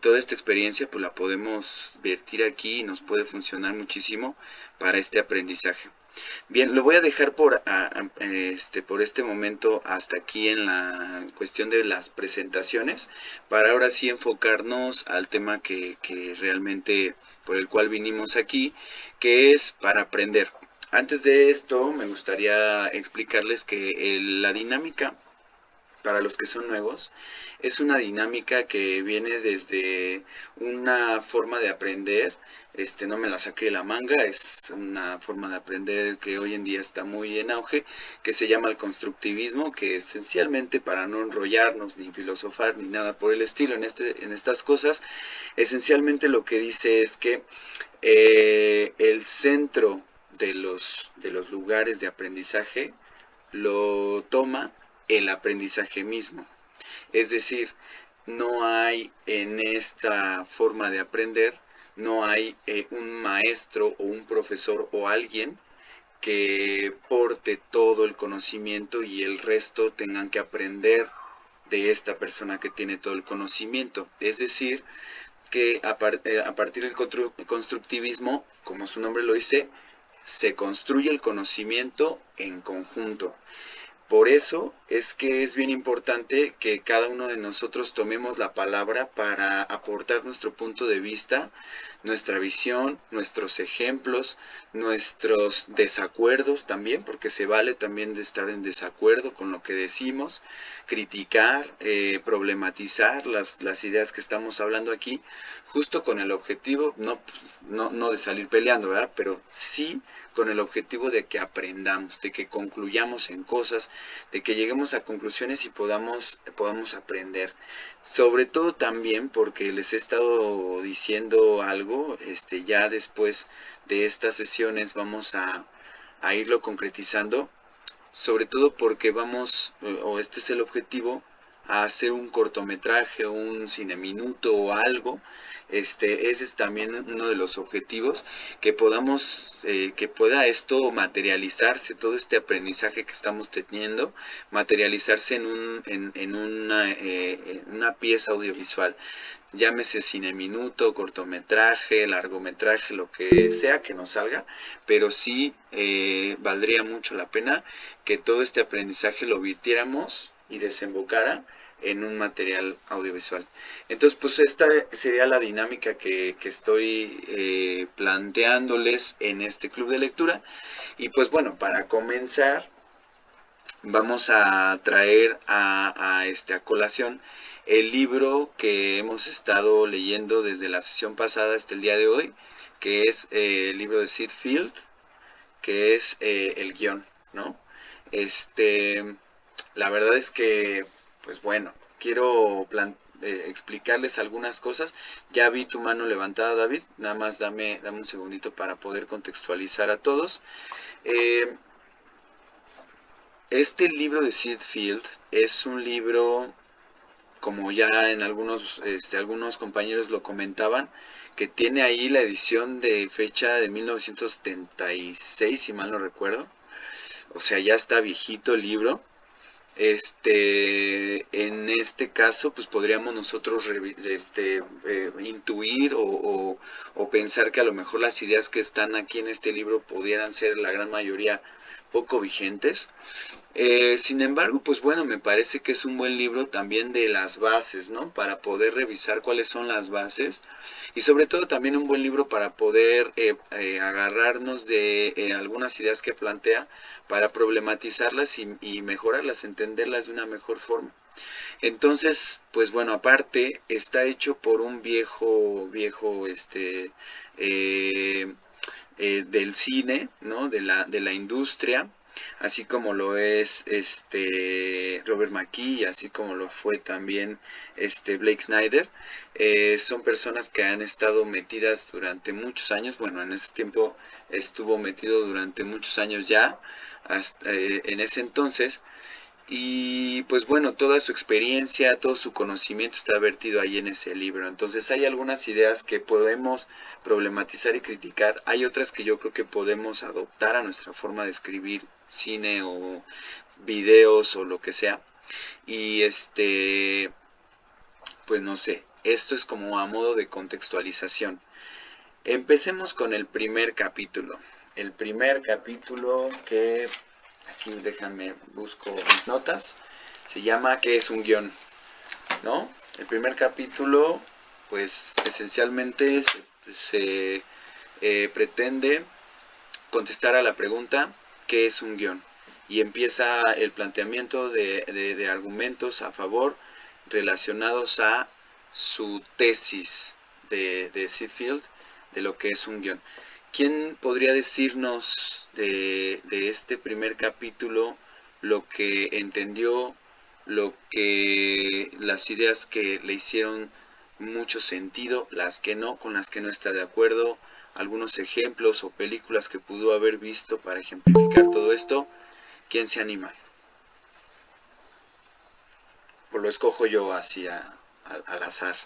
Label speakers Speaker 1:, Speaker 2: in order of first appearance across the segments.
Speaker 1: toda esta experiencia pues la podemos vertir aquí y nos puede funcionar muchísimo para este aprendizaje. Bien, lo voy a dejar por este momento hasta aquí en la cuestión de las presentaciones, para ahora sí enfocarnos al tema que realmente por el cual vinimos aquí, que es para aprender. Antes de esto, me gustaría explicarles que la dinámica para los que son nuevos, es una dinámica que viene desde una forma de aprender, no me la saqué de la manga, es una forma de aprender que hoy en día está muy en auge, que se llama el constructivismo, que esencialmente, para no enrollarnos ni filosofar ni nada por el estilo en estas cosas, esencialmente lo que dice es que el centro de los lugares de aprendizaje lo toma el aprendizaje mismo. Es decir, no hay en esta forma de aprender, no hay un maestro o un profesor o alguien que porte todo el conocimiento y el resto tengan que aprender de esta persona que tiene todo el conocimiento. Es decir, que a partir del constructivismo, como su nombre lo dice, se construye el conocimiento en conjunto. Por eso es que es bien importante que cada uno de nosotros tomemos la palabra para aportar nuestro punto de vista, nuestra visión, nuestros ejemplos, nuestros desacuerdos también, porque se vale también de estar en desacuerdo con lo que decimos, criticar, problematizar las ideas que estamos hablando aquí, justo con el objetivo, no de salir peleando, ¿verdad? Pero sí con el objetivo de que aprendamos, de que concluyamos en cosas, de que lleguemos a conclusiones y podamos aprender. Sobre todo también porque les he estado diciendo algo, ya después de estas sesiones vamos a irlo concretizando, sobre todo porque o este es el objetivo, a hacer un cortometraje, un cineminuto o algo. Ese es también uno de los objetivos, que pueda esto materializarse, todo este aprendizaje que estamos teniendo, materializarse en una pieza audiovisual. Llámese cineminuto, cortometraje, largometraje, lo que sea que nos salga, pero sí valdría mucho la pena que todo este aprendizaje lo virtiéramos y desembocara en un material audiovisual. Entonces, pues esta sería la dinámica que estoy planteándoles en este club de lectura. Y pues bueno, para comenzar, vamos a traer a colación el libro que hemos estado leyendo desde la sesión pasada hasta el día de hoy, que es el libro de Sid Field, que es el guión, ¿no? Este, la verdad es que, pues bueno, quiero explicarles algunas cosas. Ya vi tu mano levantada, David. Nada más dame un segundito para poder contextualizar a todos. Eh, este libro de Sid Field es un libro, como ya en algunos compañeros lo comentaban, que tiene ahí la edición de fecha de 1976, si mal no recuerdo. O sea, ya está viejito el libro. En este caso, pues podríamos nosotros intuir o pensar que a lo mejor las ideas que están aquí en este libro pudieran ser la gran mayoría poco vigentes. Sin embargo, pues bueno, me parece que es un buen libro también de las bases, ¿no? Para poder revisar cuáles son las bases y sobre todo también un buen libro para poder agarrarnos de algunas ideas que plantea para problematizarlas y mejorarlas, entenderlas de una mejor forma. Entonces, pues bueno, aparte está hecho por un viejo, del cine, ¿no? De la industria, así como lo es Robert McKee, así como lo fue también Blake Snyder. Son personas que han estado metidas durante muchos años, bueno, en ese tiempo estuvo metido durante muchos años ya, hasta, en ese entonces, y pues bueno, toda su experiencia, todo su conocimiento está vertido ahí en ese libro. Entonces hay algunas ideas que podemos problematizar y criticar. Hay otras que yo creo que podemos adoptar a nuestra forma de escribir cine o videos o lo que sea. Y pues no sé. esto es como a modo de contextualización. Empecemos con el primer capítulo. El primer capítulo que, aquí déjame, busco mis notas, se llama ¿Qué es un guión? ¿No? El primer capítulo, pues esencialmente se pretende contestar a la pregunta ¿qué es un guión? Y empieza el planteamiento de argumentos a favor relacionados a su tesis de Sitfield de lo que es un guión. ¿Quién podría decirnos de este primer capítulo lo que entendió, las ideas que le hicieron mucho sentido, las que no, con las que no está de acuerdo, algunos ejemplos o películas que pudo haber visto para ejemplificar todo esto? ¿Quién se anima? O lo escojo yo así al azar.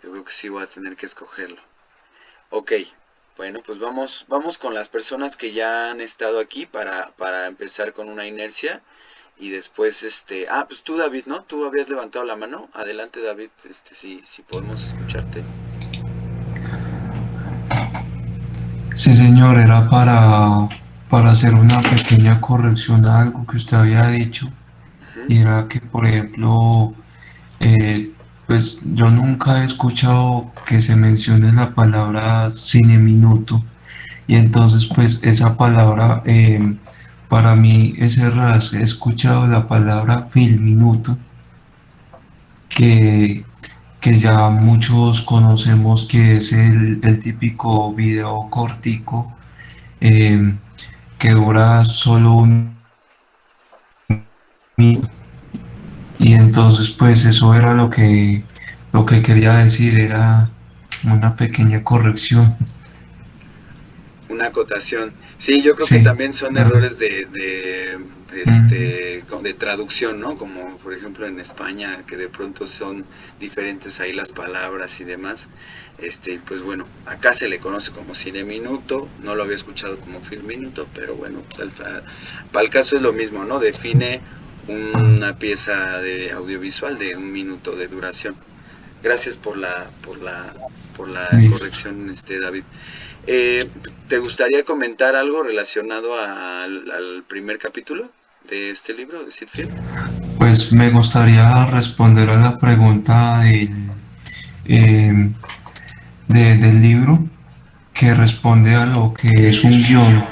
Speaker 1: Yo creo que sí voy a tener que escogerlo. Ok, bueno, pues vamos con las personas que ya han estado aquí para empezar con una inercia. Y después, pues tú, David, ¿no? Tú habías levantado la mano. Adelante, David, si podemos escucharte.
Speaker 2: Sí, señor, era para hacer una pequeña corrección a algo que usted había dicho,
Speaker 1: Ujú.
Speaker 2: y era que, por ejemplo, eh, pues yo nunca he escuchado que se mencione la palabra cine minuto, y entonces pues esa palabra para mí es errada. He escuchado la palabra film minuto, que, que ya muchos conocemos que es el típico video cortico, eh, que dura solo un minuto. Y entonces pues eso era lo que quería decir, era una pequeña corrección.
Speaker 1: Una acotación. Sí, yo creo que
Speaker 2: Sí,
Speaker 1: también son
Speaker 2: claro.
Speaker 1: errores
Speaker 2: Ujú.
Speaker 1: de traducción, ¿no? Como por ejemplo en España, que de pronto son diferentes ahí las palabras y demás. Pues bueno, acá se le conoce como cine minuto, no lo había escuchado como film minuto, pero bueno, pues para el caso es lo mismo, ¿no? Define una pieza de audiovisual de un minuto de duración. Gracias por la
Speaker 2: Listo.
Speaker 1: corrección, David. Eh, ¿Te gustaría comentar algo relacionado al primer capítulo de este libro de Sid Field?
Speaker 2: Pues me gustaría responder a la pregunta eh, del libro, que responde a lo que es un guión.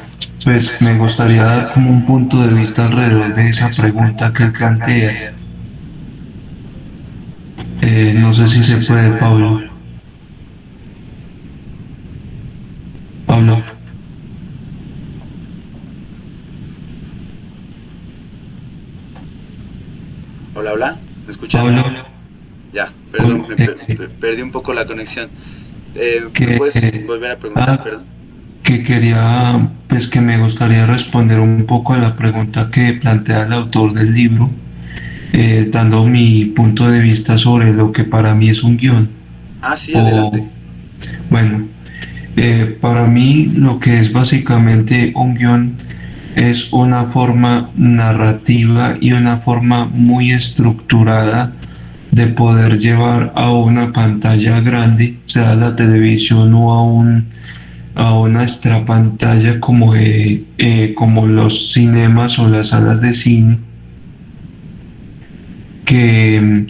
Speaker 2: Pues me gustaría dar como un punto de vista alrededor de esa pregunta que él plantea. No sé si se puede, Pablo. Pablo,
Speaker 1: Hola, hola, ¿me escuchan?
Speaker 2: Pablo,
Speaker 1: Ya,
Speaker 2: uy,
Speaker 1: perdón, perdí un poco la conexión. ¿Me
Speaker 2: que,
Speaker 1: puedes volver a preguntar,
Speaker 2: ah,
Speaker 1: perdón?
Speaker 2: que quería, pues que me gustaría responder un poco a la pregunta que plantea el autor del libro, dando mi punto de vista sobre lo que para mí es un guión.
Speaker 1: Ah, sí, adelante.
Speaker 2: O, bueno, para mí lo que es básicamente un guión es una forma narrativa y una forma muy estructurada de poder llevar a una pantalla grande, sea la televisión o a una extra pantalla como los cinemas o las salas de cine, que,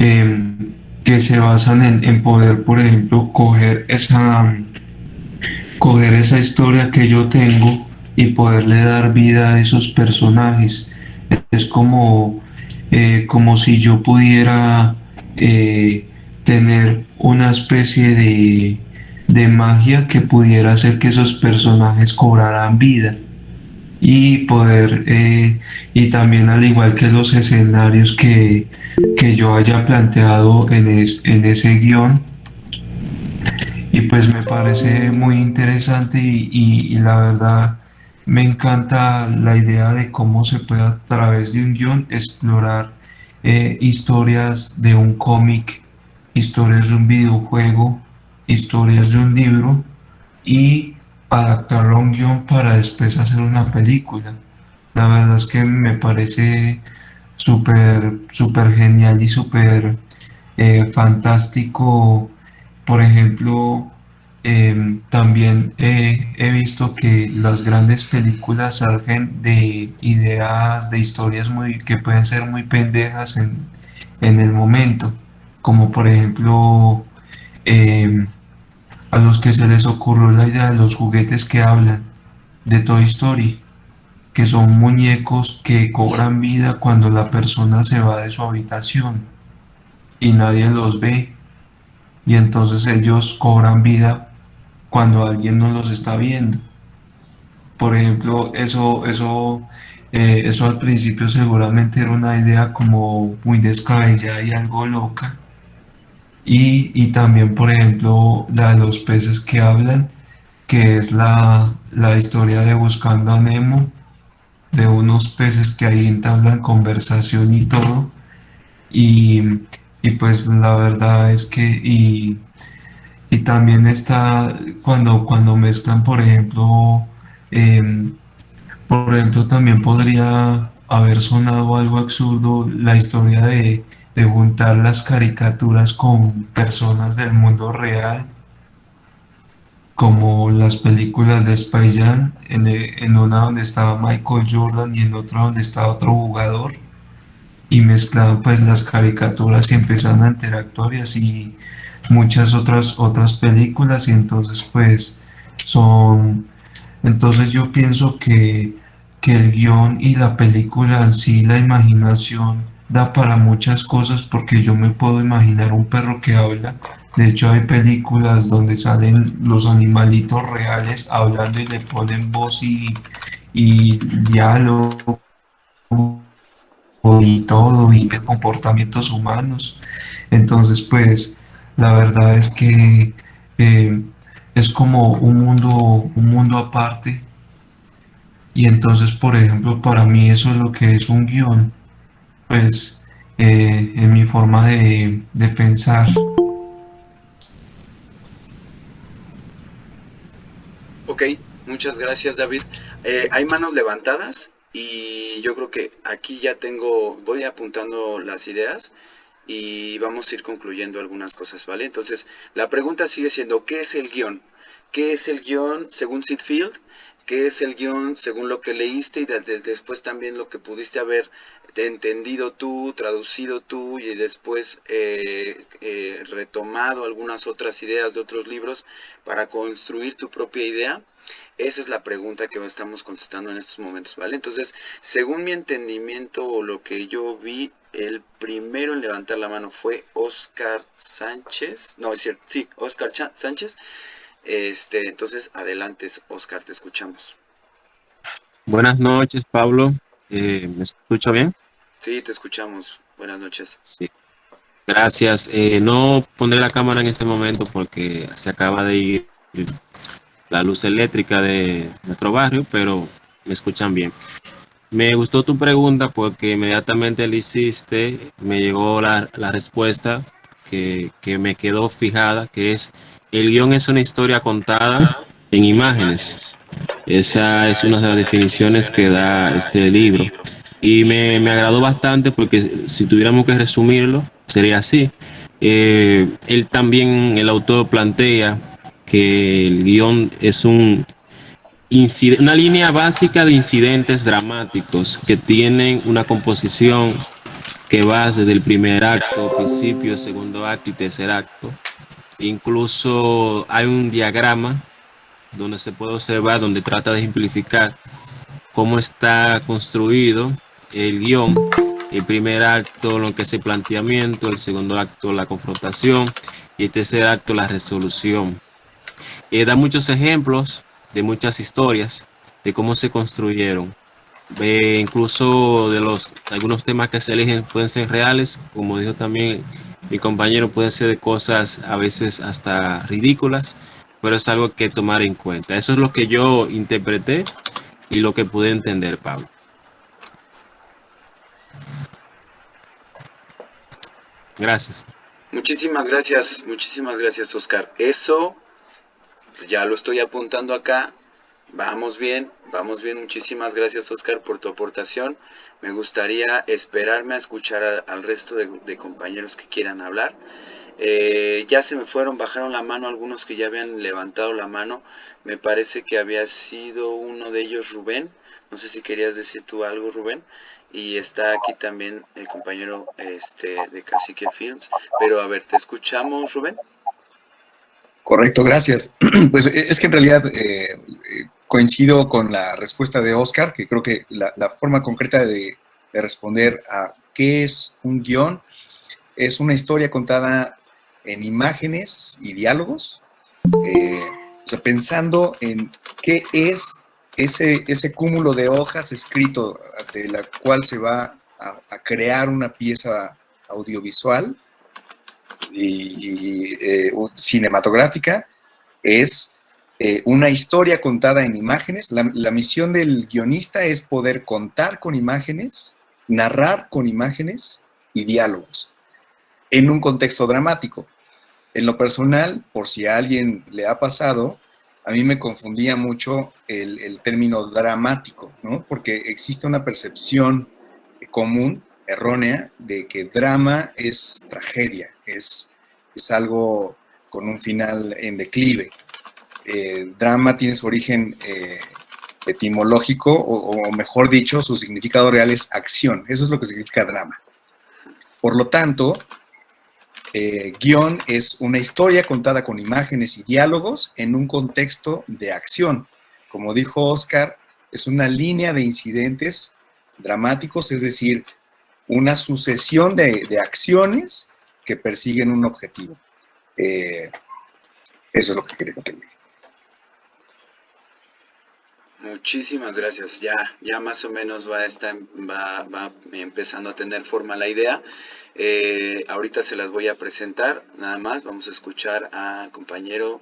Speaker 2: em, que se basan en poder, por ejemplo, coger esa historia que yo tengo y poderle dar vida a esos personajes. Es como si yo pudiera tener una especie de magia que pudiera hacer que esos personajes cobraran vida, y y también al igual que los escenarios que yo haya planteado en ese guión. Y pues me parece muy interesante, y la verdad me encanta la idea de cómo se puede a través de un guión explorar historias de un cómic, historias de un videojuego, historias de un libro, y adaptarlo a un guión para después hacer una película. La verdad es que me parece súper, súper genial y súper fantástico. Por ejemplo, también he visto que las grandes películas surgen de ideas, de historias que pueden ser muy pendejas en el momento, como por ejemplo em, a los que se les ocurrió la idea de los juguetes que hablan, de Toy Story, que son muñecos que cobran vida cuando la persona se va de su habitación y nadie los ve, y entonces ellos cobran vida cuando alguien no los está viendo. Por ejemplo, eso al principio seguramente era una idea como muy descabellada y algo loca. Y también, por ejemplo, la de los peces que hablan, que es la historia de Buscando a Nemo, de unos peces que ahí entablan conversación y todo. Y, y pues la verdad es que, y también está cuando mezclan, em, por ejemplo, también podría haber sonado algo absurdo la historia de juntar las caricaturas con personas del mundo real, como las películas de Space Jam, en una donde estaba Michael Jordan y en otra donde estaba otro jugador, y mezclaban pues las caricaturas y empezaban a interactuar y así muchas otras películas, y entonces pues son entonces yo pienso que el guión y la película en sí, la imaginación, da para muchas cosas, porque yo me puedo imaginar un perro que habla. De hecho, hay películas donde salen los animalitos reales hablando y le ponen voz y diálogo y todo, y comportamientos humanos. Entonces, pues, la verdad es que eh, es como un mundo aparte. Y entonces, por ejemplo, para mí eso es lo que es un guión, pues en mi forma de pensar.
Speaker 1: Ok, muchas gracias, David. Hay manos levantadas y yo creo que aquí ya tengo, voy apuntando las ideas y vamos a ir concluyendo algunas cosas, ¿vale? Entonces, la pregunta sigue siendo, ¿qué es el guión? ¿Qué es el guión según Sid Field? ¿Qué es el guión según lo que leíste y después también lo que pudiste haber entendido tú, traducido tú y después retomado algunas otras ideas de otros libros para construir tu propia idea? Esa es la pregunta que estamos contestando en estos momentos, ¿vale? Entonces, según mi entendimiento o lo que yo vi, el primero en levantar la mano fue Oscar Sánchez. No, es cierto, sí, Oscar Sánchez. Entonces, adelante, Oscar, te escuchamos.
Speaker 3: Buenas noches, Pablo. ¿Me escucho bien?
Speaker 1: Sí, te escuchamos. Buenas noches.
Speaker 3: Sí. Gracias. No pondré la cámara en este momento porque se acaba de ir la luz eléctrica de nuestro barrio, pero me escuchan bien. Me gustó tu pregunta porque inmediatamente le hiciste, me llegó la respuesta que me quedó fijada, que es, el guión es una historia contada en imágenes. Esa es una de las definiciones que da este libro. Y me agradó bastante porque si tuviéramos que resumirlo, sería así. Él también, el autor plantea que el guión es una línea básica de incidentes dramáticos que tienen una composición que va desde el primer acto, principio, segundo acto y tercer acto. Incluso hay un diagrama donde se puede observar, donde trata de ejemplificar cómo está construido el guión. El primer acto, lo que es el planteamiento, el segundo acto, la confrontación y el tercer acto, la resolución. Da muchos ejemplos de muchas historias de cómo se construyeron. Incluso algunos temas que se eligen pueden ser reales, como dijo también mi compañero, pueden ser de cosas a veces hasta ridículas, pero es algo que tomar en cuenta. Eso es lo que yo interpreté y lo que pude entender, Pablo. Gracias.
Speaker 1: Muchísimas gracias, Oscar. Eso ya lo estoy apuntando acá Vamos bien. Muchísimas gracias, Oscar, por tu aportación. Me gustaría esperarme a escuchar al resto de compañeros que quieran hablar. Ya se me fueron, bajaron la mano algunos que ya habían levantado la mano. Me parece que había sido uno de ellos Rubén. No sé si querías decir tú algo, Rubén. Y está aquí también el compañero de Cacique Films. Pero a ver, ¿te escuchamos, Rubén?
Speaker 4: Correcto, gracias. Pues es que en realidad coincido con la respuesta de Oscar, que creo que la forma concreta de responder a qué es un guión es una historia contada en imágenes y diálogos, o sea, pensando en qué es ese cúmulo de hojas escrito de la cual se va a crear una pieza audiovisual y cinematográfica. Es una historia contada en imágenes. La misión del guionista es poder contar con imágenes, narrar con imágenes y diálogos en un contexto dramático. En lo personal, por si a alguien le ha pasado, a mí me confundía mucho el término dramático, ¿no? Porque existe una percepción común, errónea, de que drama es tragedia, es algo con un final en declive. Drama tiene su origen etimológico, o mejor dicho, su significado real es acción. Eso es lo que significa drama. Por lo tanto, guión es una historia contada con imágenes y diálogos en un contexto de acción. Como dijo Oscar, es una línea de incidentes dramáticos, es decir, una sucesión de acciones que persiguen un objetivo. Eso es lo que quería contar.
Speaker 1: Muchísimas gracias. Ya más o menos va empezando a tener forma la idea. Ahorita se las voy a presentar, nada más. Vamos a escuchar a compañero.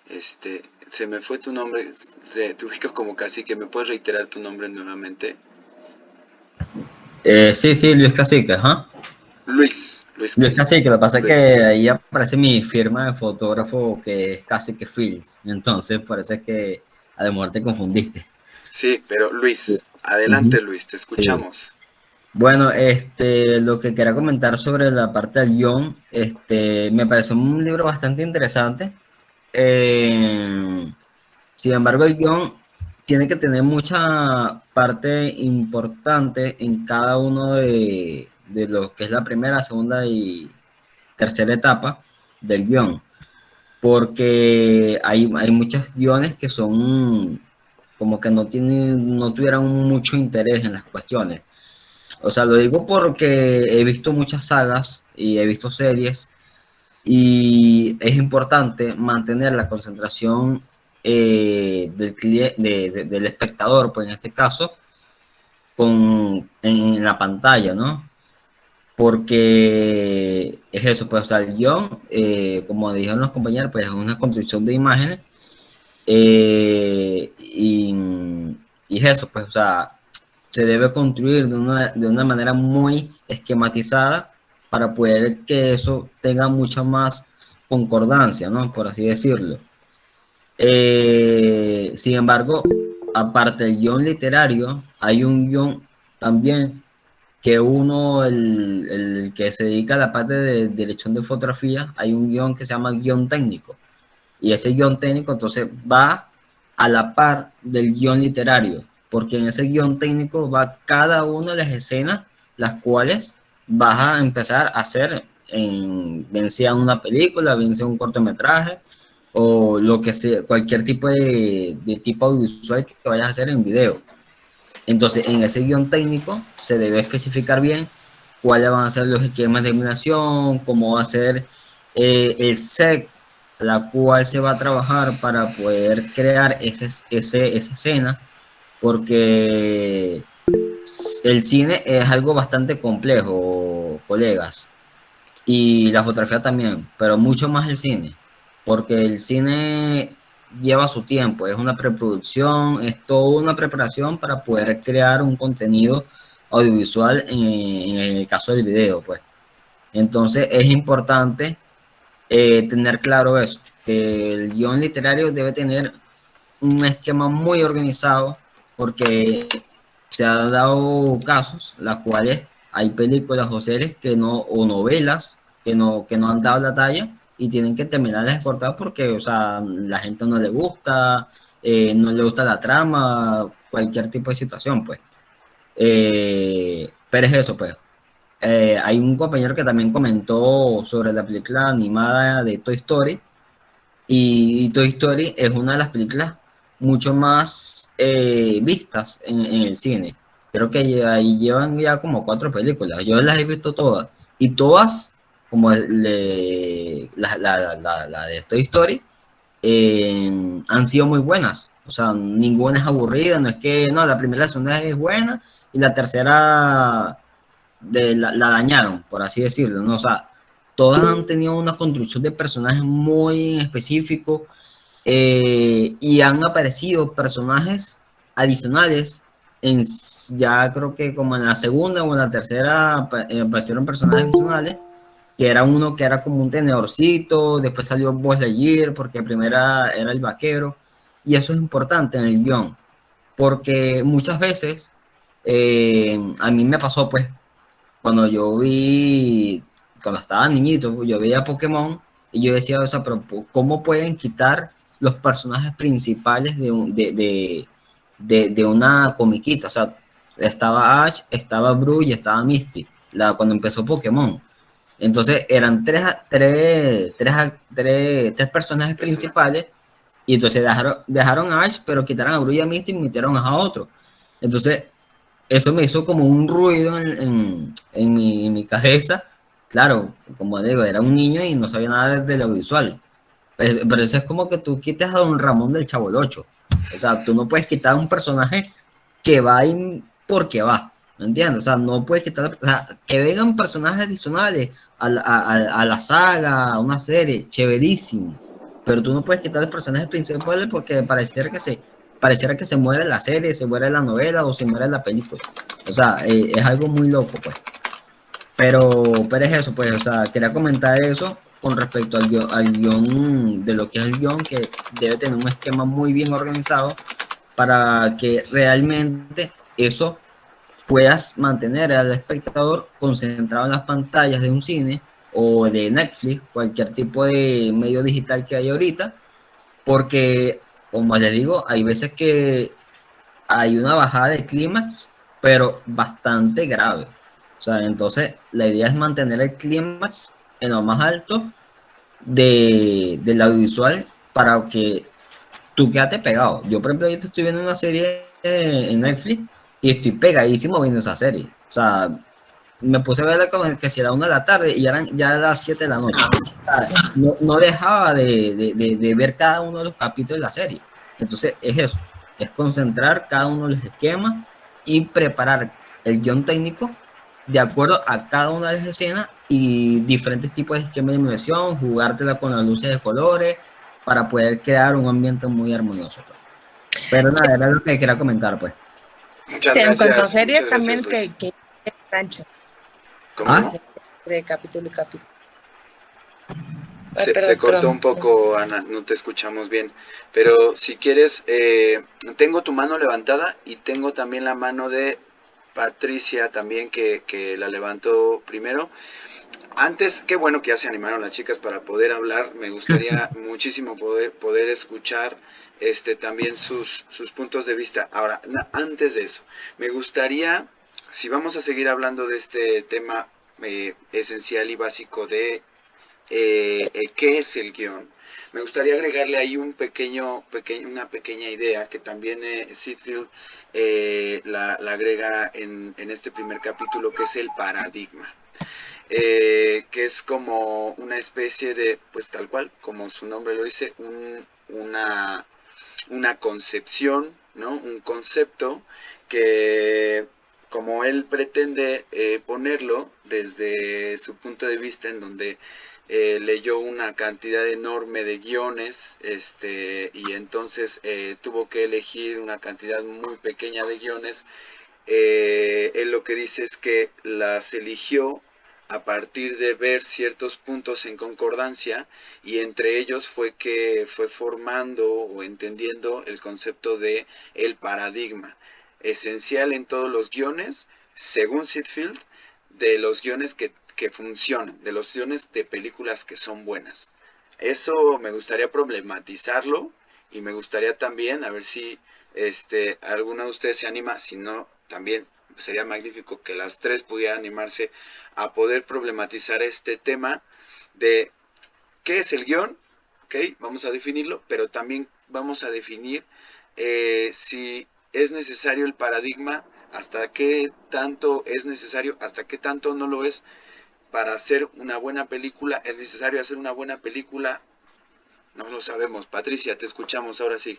Speaker 1: Se me fue tu nombre, te ubico como Cacique. ¿Me puedes reiterar tu nombre nuevamente?
Speaker 5: Sí, Luis Cacique, ajá.
Speaker 1: Luis
Speaker 5: Luis Cacique, lo que pasa es
Speaker 1: Luis.
Speaker 5: que ahí aparece mi firma de fotógrafo que es Cacique Films, entonces parece que a lo mejor te confundiste.
Speaker 1: Sí, pero Luis, adelante Luis, te escuchamos.
Speaker 5: Sí. Bueno, lo que quería comentar sobre la parte del guión, me parece un libro bastante interesante. Sin embargo, el guión tiene que tener mucha parte importante en cada uno de lo que es la primera, segunda y tercera etapa del guión, porque hay muchos guiones que son como que no tuvieran mucho interés en las cuestiones. O sea, lo digo porque he visto muchas sagas y he visto series y es importante mantener la concentración del espectador, pues en este caso, en la pantalla, ¿no? Porque es eso, pues, o sea, el guión, como dijeron los compañeros, pues es una construcción de imágenes y es eso, pues, o sea, se debe construir de una manera muy esquematizada para poder que eso tenga mucha más concordancia, ¿no? Por así decirlo. Sin embargo, aparte del guión literario, hay un guión también que el que se dedica a la parte de dirección de fotografía, hay un guión que se llama guión técnico. Y ese guión técnico entonces va a la par del guión literario, porque en ese guión técnico va cada una de las escenas, las cuales vas a empezar a hacer bien sea una película, bien sea un cortometraje, o lo que sea, cualquier tipo de tipo audiovisual que vayas a hacer en video. Entonces, en ese guión técnico se debe especificar bien cuáles van a ser los esquemas de iluminación, cómo va a ser el set, la cual se va a trabajar para poder crear esa escena, porque el cine es algo bastante complejo, colegas, y la fotografía también, pero mucho más el cine, porque el cine lleva su tiempo, es una preproducción, es toda una preparación para poder crear un contenido audiovisual en el caso del video, pues. Entonces es importante tener claro eso, que el guión literario debe tener un esquema muy organizado, porque se han dado casos, las cuales hay películas o series que no, o novelas que no han dado la talla y tienen que terminar de cortar porque, o sea, la gente no le gusta, no le gusta la trama, cualquier tipo de situación, pues. Pero es eso, pues. Hay un compañero que también comentó sobre la película animada de Toy Story, y Toy Story es una de las películas mucho más vistas en el cine. Creo que ahí llevan ya como 4 películas. Yo las he visto todas. Y todas, como la de Toy Story, han sido muy buenas. O sea, ninguna es aburrida. No es que, no, la primera y la segunda es buena y la tercera la dañaron, por así decirlo, ¿no? O sea, todas han tenido una construcción de personajes muy específico, y han aparecido personajes adicionales en, ya creo que como en la segunda o en la tercera aparecieron personajes adicionales, que era uno que era como un tenedorcito, después salió Buzz Lightyear porque primero era el vaquero, y eso es importante en el guión, porque muchas veces a mí me pasó pues cuando yo vi, cuando estaba niñito, yo veía Pokémon y yo decía, o sea, pero ¿cómo pueden quitar los personajes principales de una comiquita? O sea, estaba Ash, estaba Bru y estaba Misty, cuando empezó Pokémon. Entonces eran tres personajes principales y entonces dejaron a Ash, pero quitaron a Bru y a Misty y metieron a otro. Entonces, eso me hizo como un ruido en mi cabeza. Claro, como digo, era un niño y no sabía nada del audiovisual. Pero eso es como que tú quites a Don Ramón del Chavo del Ocho. O sea, tú no puedes quitar a un personaje que va ahí porque va. ¿Me entiendes? O sea, no puedes quitar, o sea, que vengan personajes adicionales a la saga, a una serie, chéverísimo. Pero tú no puedes quitar los personajes principales porque pareciera que se muere la serie, se muere la novela o se muere la película. O sea, es algo muy loco, pues. Pero es eso, pues, o sea, quería comentar eso con respecto al guión, de lo que es el guión, que debe tener un esquema muy bien organizado para que realmente eso puedas mantener al espectador concentrado en las pantallas de un cine o de Netflix, cualquier tipo de medio digital que hay ahorita, porque, como les digo, hay veces que hay una bajada de clímax, pero bastante grave. O sea, entonces la idea es mantener el clímax en lo más alto del audiovisual para que tú quédate pegado. Yo, por ejemplo, ahorita estoy viendo una serie en Netflix y estoy pegadísimo viendo esa serie. O sea, me puse a verla como que si era 1 de la tarde y eran ya las 7 de la noche. O sea, no dejaba de ver cada uno de los capítulos de la serie. Entonces, es eso, es concentrar cada uno de los esquemas y preparar el guión técnico de acuerdo a cada una de las escenas y diferentes tipos de esquemas de animación, jugártela con las luces de colores para poder crear un ambiente muy armonioso. Pero nada, era lo que quería comentar, pues.
Speaker 1: Muchas
Speaker 6: Sí, en cuanto a
Speaker 1: gracias,
Speaker 6: series
Speaker 1: muchas gracias,
Speaker 6: también
Speaker 1: Luis.
Speaker 6: que rancho.
Speaker 1: ¿Cómo,
Speaker 5: ¿Ah?
Speaker 1: cómo?
Speaker 6: De capítulo y capítulo. Ay,
Speaker 1: Se cortó un
Speaker 6: perdón.
Speaker 1: poco, Ana, no te escuchamos bien. Pero si quieres, tengo tu mano levantada y tengo también la mano de Patricia también que la levantó primero. Antes, qué bueno que ya se animaron las chicas para poder hablar. Me gustaría muchísimo poder escuchar también sus puntos de vista. Ahora, antes de eso, me gustaría, si vamos a seguir hablando de este tema esencial y básico de qué es el guión, me gustaría agregarle ahí una pequeña idea que también Seafield la agrega en este primer capítulo, que es el paradigma. Que es como una especie de, pues tal cual, como su nombre lo dice, una concepción, ¿no? Un concepto que, como él pretende ponerlo desde su punto de vista, en donde leyó una cantidad enorme de guiones, y entonces tuvo que elegir una cantidad muy pequeña de guiones. Él lo que dice es que las eligió a partir de ver ciertos puntos en concordancia, y entre ellos fue que fue formando o entendiendo el concepto de el paradigma, esencial en todos los guiones, según Sitfield, de los guiones que funcionan, de los guiones de películas que son buenas. Eso me gustaría problematizarlo, y me gustaría también a ver si alguno de ustedes se anima. Si no, también sería magnífico que las tres pudieran animarse a poder problematizar este tema de qué es el guión. ¿Ok? Vamos a definirlo, pero también vamos a definir si es necesario el paradigma, hasta qué tanto es necesario, hasta qué tanto no lo es. Para hacer una buena película, ¿es necesario hacer una buena película? No lo sabemos. Patricia, te escuchamos ahora sí.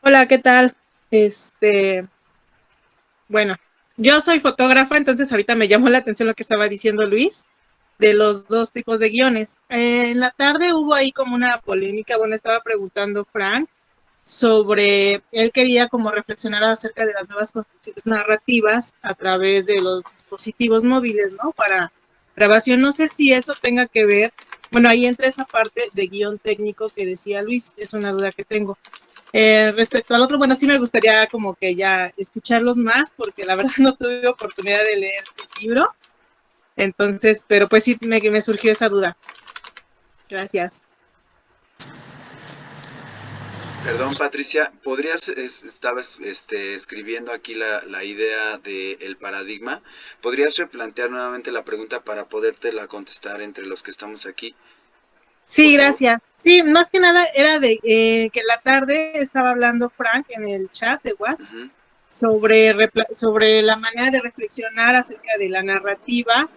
Speaker 7: Hola, ¿qué tal? Bueno, yo soy fotógrafa, entonces ahorita me llamó la atención lo que estaba diciendo Luis de los dos tipos de guiones. En la tarde hubo ahí como una polémica, bueno, estaba preguntando Frank sobre, él quería como reflexionar acerca de las nuevas construcciones narrativas a través de los dispositivos móviles, ¿no? Para grabación, no sé si eso tenga que ver, bueno, ahí entra esa parte de guión técnico que decía Luis, es una duda que tengo. Respecto al otro, bueno, sí me gustaría como que ya escucharlos más, porque la verdad no tuve oportunidad de leer el libro, entonces, pero pues sí me surgió esa duda. Gracias.
Speaker 1: Perdón, Patricia, ¿podrías, estabas escribiendo aquí la idea del paradigma? ¿Podrías replantear nuevamente la pregunta para podértela contestar entre los que estamos aquí, por
Speaker 7: Sí,
Speaker 1: favor?
Speaker 7: gracias. Sí, más que nada era de que en la tarde estaba hablando Frank en el chat de WhatsApp
Speaker 1: Ujú.
Speaker 7: sobre la manera de reflexionar acerca de la narrativa,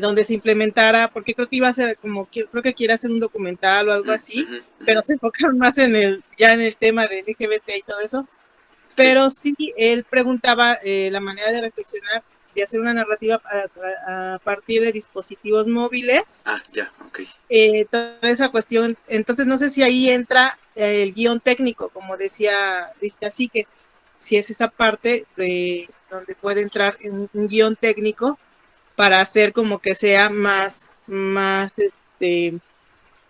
Speaker 7: donde se implementara, porque creo que iba a ser como, creo que quiere hacer un documental o algo así,
Speaker 1: Ujú,
Speaker 7: pero
Speaker 1: ujú.
Speaker 7: se enfocan más ya en el tema de LGBT y todo eso.
Speaker 1: Sí.
Speaker 7: Pero sí, él preguntaba la manera de reflexionar, de hacer una narrativa a partir de dispositivos móviles,
Speaker 1: Ah, ya, ok.
Speaker 7: toda esa cuestión. Entonces, no sé si ahí entra el guión técnico, como decía Luis Cacique, si es esa parte de donde puede entrar un guión técnico para hacer como que sea más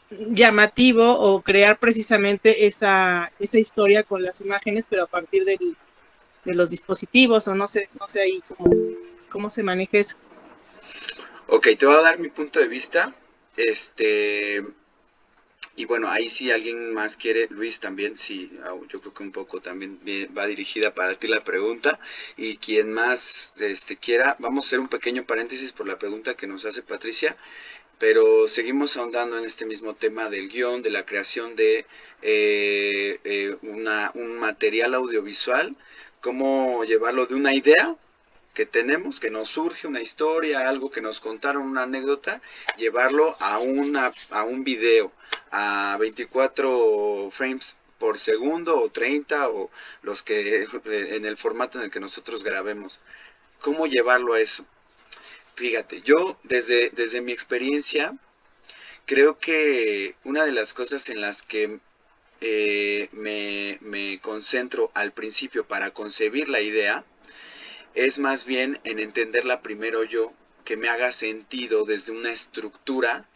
Speaker 7: llamativo, o crear precisamente esa historia con las imágenes, pero a partir de los dispositivos, o no sé ahí cómo se maneja eso.
Speaker 1: Ok, te voy a dar mi punto de vista. Este, y bueno, ahí si alguien más quiere, Luis también, sí, yo creo que un poco también va dirigida para ti la pregunta. Y quien más quiera, vamos a hacer un pequeño paréntesis por la pregunta que nos hace Patricia, pero seguimos ahondando en este mismo tema del guión, de la creación de un material audiovisual, cómo llevarlo de una idea que tenemos, que nos surge una historia, algo que nos contaron, una anécdota, llevarlo a un video, a 24 frames por segundo o 30 o los que en el formato en el que nosotros grabemos. ¿Cómo llevarlo a eso? Fíjate, yo desde mi experiencia creo que una de las cosas en las que me concentro al principio para concebir la idea es más bien en entenderla primero yo, que me haga sentido desde una estructura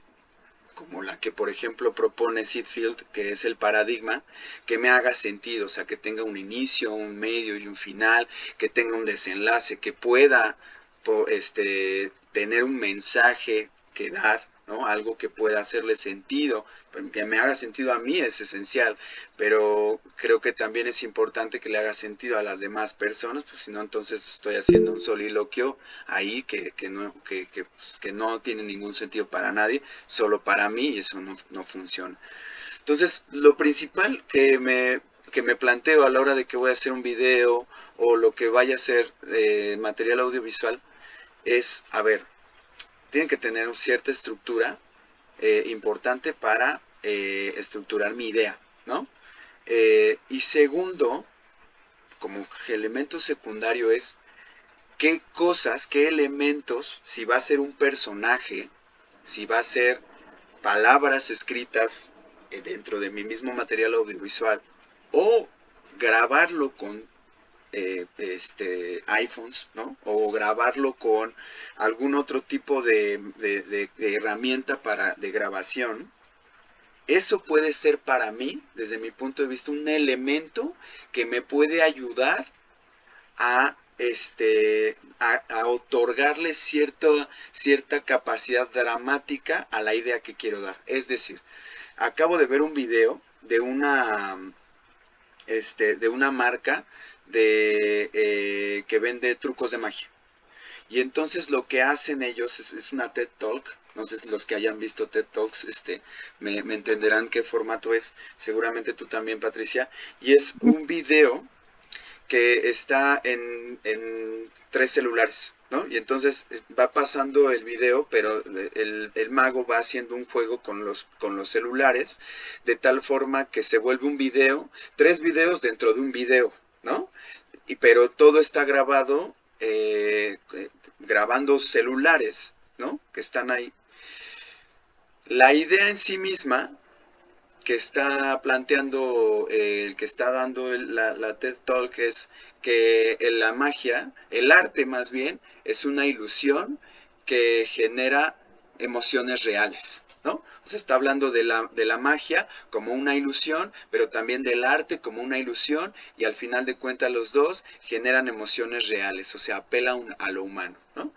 Speaker 1: como la que por ejemplo propone Sitfield, que es el paradigma, que me haga sentido, o sea, que tenga un inicio, un medio y un final, que tenga un desenlace, que pueda tener un mensaje que dar, ¿no? Algo que pueda hacerle sentido, que me haga sentido a mí es esencial, pero creo que también es importante que le haga sentido a las demás personas, pues si no, entonces estoy haciendo un soliloquio ahí pues, que no tiene ningún sentido para nadie, solo para mí, y eso no funciona. Entonces, lo principal que me planteo a la hora de que voy a hacer un video o lo que vaya a ser material audiovisual es, a ver, tienen que tener cierta estructura importante para estructurar mi idea, ¿no? Y segundo, como elemento secundario es qué cosas, qué elementos, si va a ser un personaje, si va a ser palabras escritas dentro de mi mismo material audiovisual o grabarlo con iPhones, ¿no? O grabarlo con algún otro tipo de herramienta de grabación. Eso puede ser para mí, desde mi punto de vista, un elemento que me puede ayudar a otorgarle cierta capacidad dramática a la idea que quiero dar. Es decir, acabo de ver un video de una marca que vende trucos de magia. Y entonces lo que hacen ellos es una TED Talk. No sé si los que hayan visto TED Talks me entenderán qué formato es. Seguramente tú también, Patricia. Y es un video que está en 3 celulares, ¿no? Y entonces va pasando el video, pero el mago va haciendo un juego con los celulares, de tal forma que se vuelve un video, 3 videos dentro de un video, ¿no? Pero todo está grabado, grabando celulares, ¿no? Que están ahí. La idea en sí misma que está planteando, el que está dando la TED Talk, es que la magia, el arte más bien, es una ilusión que genera emociones reales, ¿no? O sea, está hablando de la magia como una ilusión, pero también del arte como una ilusión, y al final de cuentas los dos generan emociones reales, o sea, apelan a lo humano, ¿no?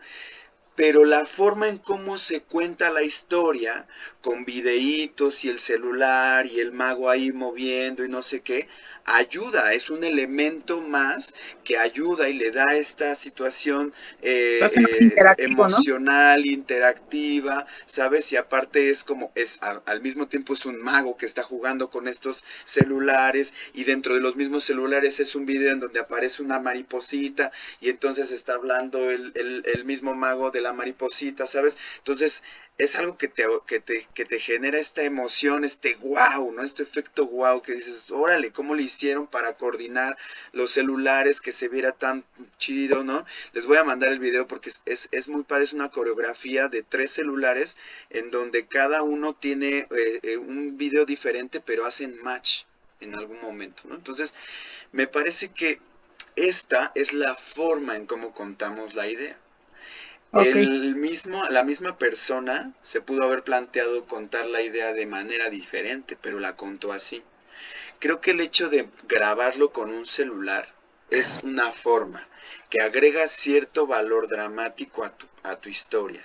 Speaker 1: Pero la forma en cómo se cuenta la historia, con videitos y el celular y el mago ahí moviendo y no sé qué, ayuda, es un elemento más que ayuda y le da esta situación emocional, ¿no? Interactiva, ¿sabes? Y aparte es como, al mismo tiempo es un mago que está jugando con estos celulares, y dentro de los mismos celulares es un video en donde aparece una mariposita, y entonces está hablando el mismo mago de la mariposita, ¿sabes? Entonces es algo que te genera esta emoción, wow, ¿no? Este efecto wow, que dices, órale, ¿cómo le hicieron para coordinar los celulares que se viera tan chido, ¿no? Les voy a mandar el video porque es muy padre, es una coreografía de 3 celulares en donde cada uno tiene un video diferente, pero hacen match en algún momento, ¿no? Entonces, me parece que esta es la forma en cómo contamos la idea. Okay. La misma persona se pudo haber planteado contar la idea de manera diferente, pero la contó así. Creo que el hecho de grabarlo con un celular es una forma que agrega cierto valor dramático a tu historia,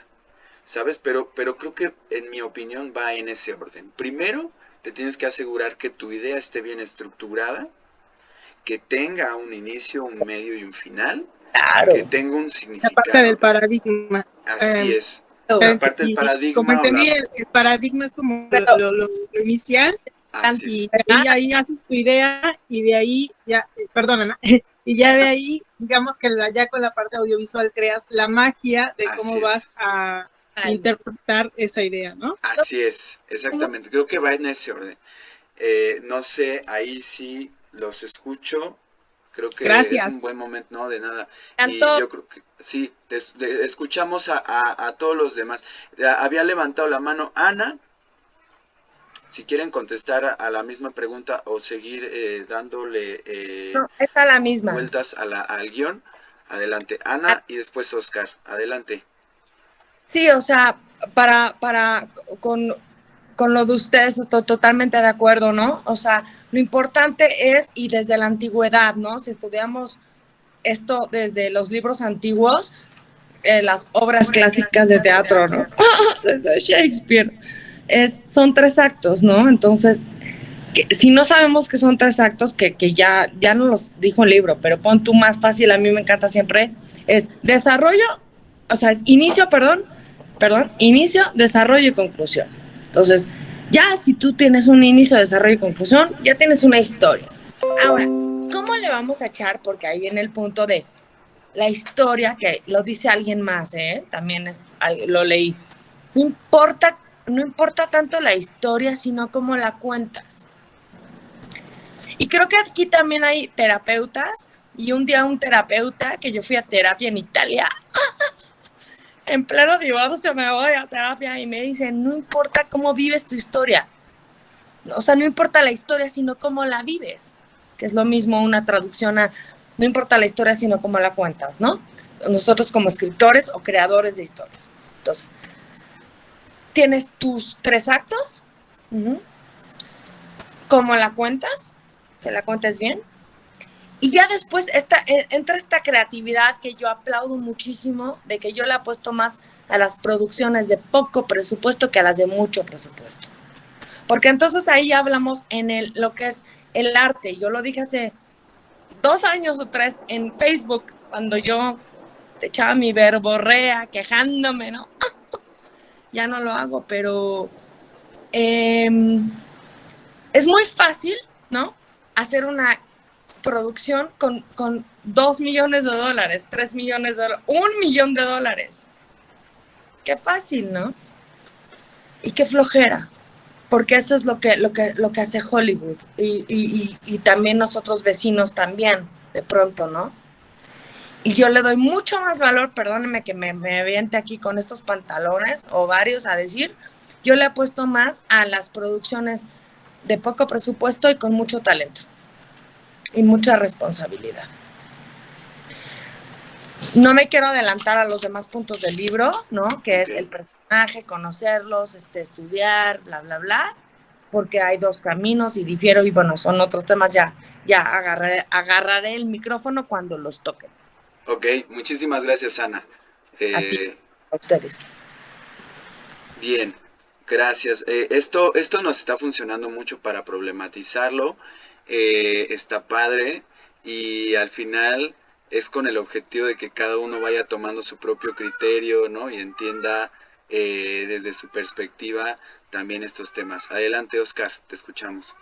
Speaker 1: ¿sabes? Pero creo que, en mi opinión, va en ese orden. Primero, te tienes que asegurar que tu idea esté bien estructurada, que tenga un inicio, un medio y un final. Claro. Que tenga un significado.
Speaker 7: La parte del paradigma.
Speaker 1: Así es. La parte del paradigma.
Speaker 7: Como entendí, el paradigma es como lo inicial.
Speaker 1: Así
Speaker 7: y ahí haces tu idea, y de ahí ya, perdóname, y ya de ahí, digamos que ya con la parte audiovisual creas la magia de cómo vas a interpretar esa idea, ¿no?
Speaker 1: Así es, exactamente. Creo que va en ese orden. No sé, ahí sí los escucho. Creo que
Speaker 7: Gracias.
Speaker 1: Es un buen momento, no, de nada. Y yo creo que sí, escuchamos a todos los demás. Había levantado la mano Ana. Si quieren contestar a la misma pregunta o seguir dándole
Speaker 6: no, está la misma.
Speaker 1: vueltas al guión, adelante. Ana y después Oscar, adelante.
Speaker 6: Sí, o sea, con lo de ustedes estoy totalmente de acuerdo, ¿no? O sea, lo importante es, y desde la antigüedad, ¿no? Si estudiamos esto desde los libros antiguos, las obras clásicas de teatro, ¿no? Desde Shakespeare, son 3 actos, ¿no? Entonces, si no sabemos que son 3 actos, que ya nos los dijo el libro, pero pon tú más fácil, a mí me encanta siempre, es desarrollo, o sea, es inicio, inicio, desarrollo y conclusión. Entonces, ya si tú tienes un inicio, desarrollo y conclusión, ya tienes una historia. Ahora, ¿cómo le vamos a echar? Porque ahí viene el punto de la historia, que lo dice alguien más, también lo leí. No importa tanto la historia, sino cómo la cuentas. Y creo que aquí también hay terapeutas, y un día un terapeuta, que yo fui a terapia en Italia, en pleno divorcio me voy a terapia, y me dicen, no importa cómo vives tu historia. O sea, no importa la historia, sino cómo la vives. Que es lo mismo una traducción a No importa la historia, sino cómo la cuentas, ¿no? Nosotros como escritores o creadores de historias. Entonces, tienes tus 3 actos, cómo la cuentas, que la cuentes bien, y ya después entra esta creatividad que yo aplaudo muchísimo, de que yo le apuesto más a las producciones de poco presupuesto que a las de mucho presupuesto. Porque entonces ahí hablamos en lo que es el arte. Yo lo dije hace 2 años o 3 en Facebook, cuando yo te echaba mi verborrea quejándome, ¿no? Ya no lo hago, pero es muy fácil, ¿no? Hacer una producción con 2 millones de dólares, 3 millones de dólares, $1 millón. Qué fácil, ¿no? Y qué flojera, porque eso es lo que hace Hollywood y también nosotros vecinos también, de pronto, ¿no? Y yo le doy mucho más valor, perdónenme que me aviente aquí con estos pantalones o varios a decir, yo le apuesto más a las producciones de poco presupuesto y con mucho talento y mucha responsabilidad. No me quiero adelantar a los demás puntos del libro, ¿no? Que es el personaje, conocerlos, estudiar, bla, bla, bla, porque hay 2 caminos y difiero y bueno, son otros temas, ya agarraré el micrófono cuando los toquen.
Speaker 1: Ok, muchísimas gracias, Ana.
Speaker 6: A ti, a ustedes.
Speaker 1: Bien, gracias. Esto nos está funcionando mucho para problematizarlo. Está padre y al final es con el objetivo de que cada uno vaya tomando su propio criterio, ¿no? Y entienda desde su perspectiva también estos temas. Adelante, Oscar, te escuchamos.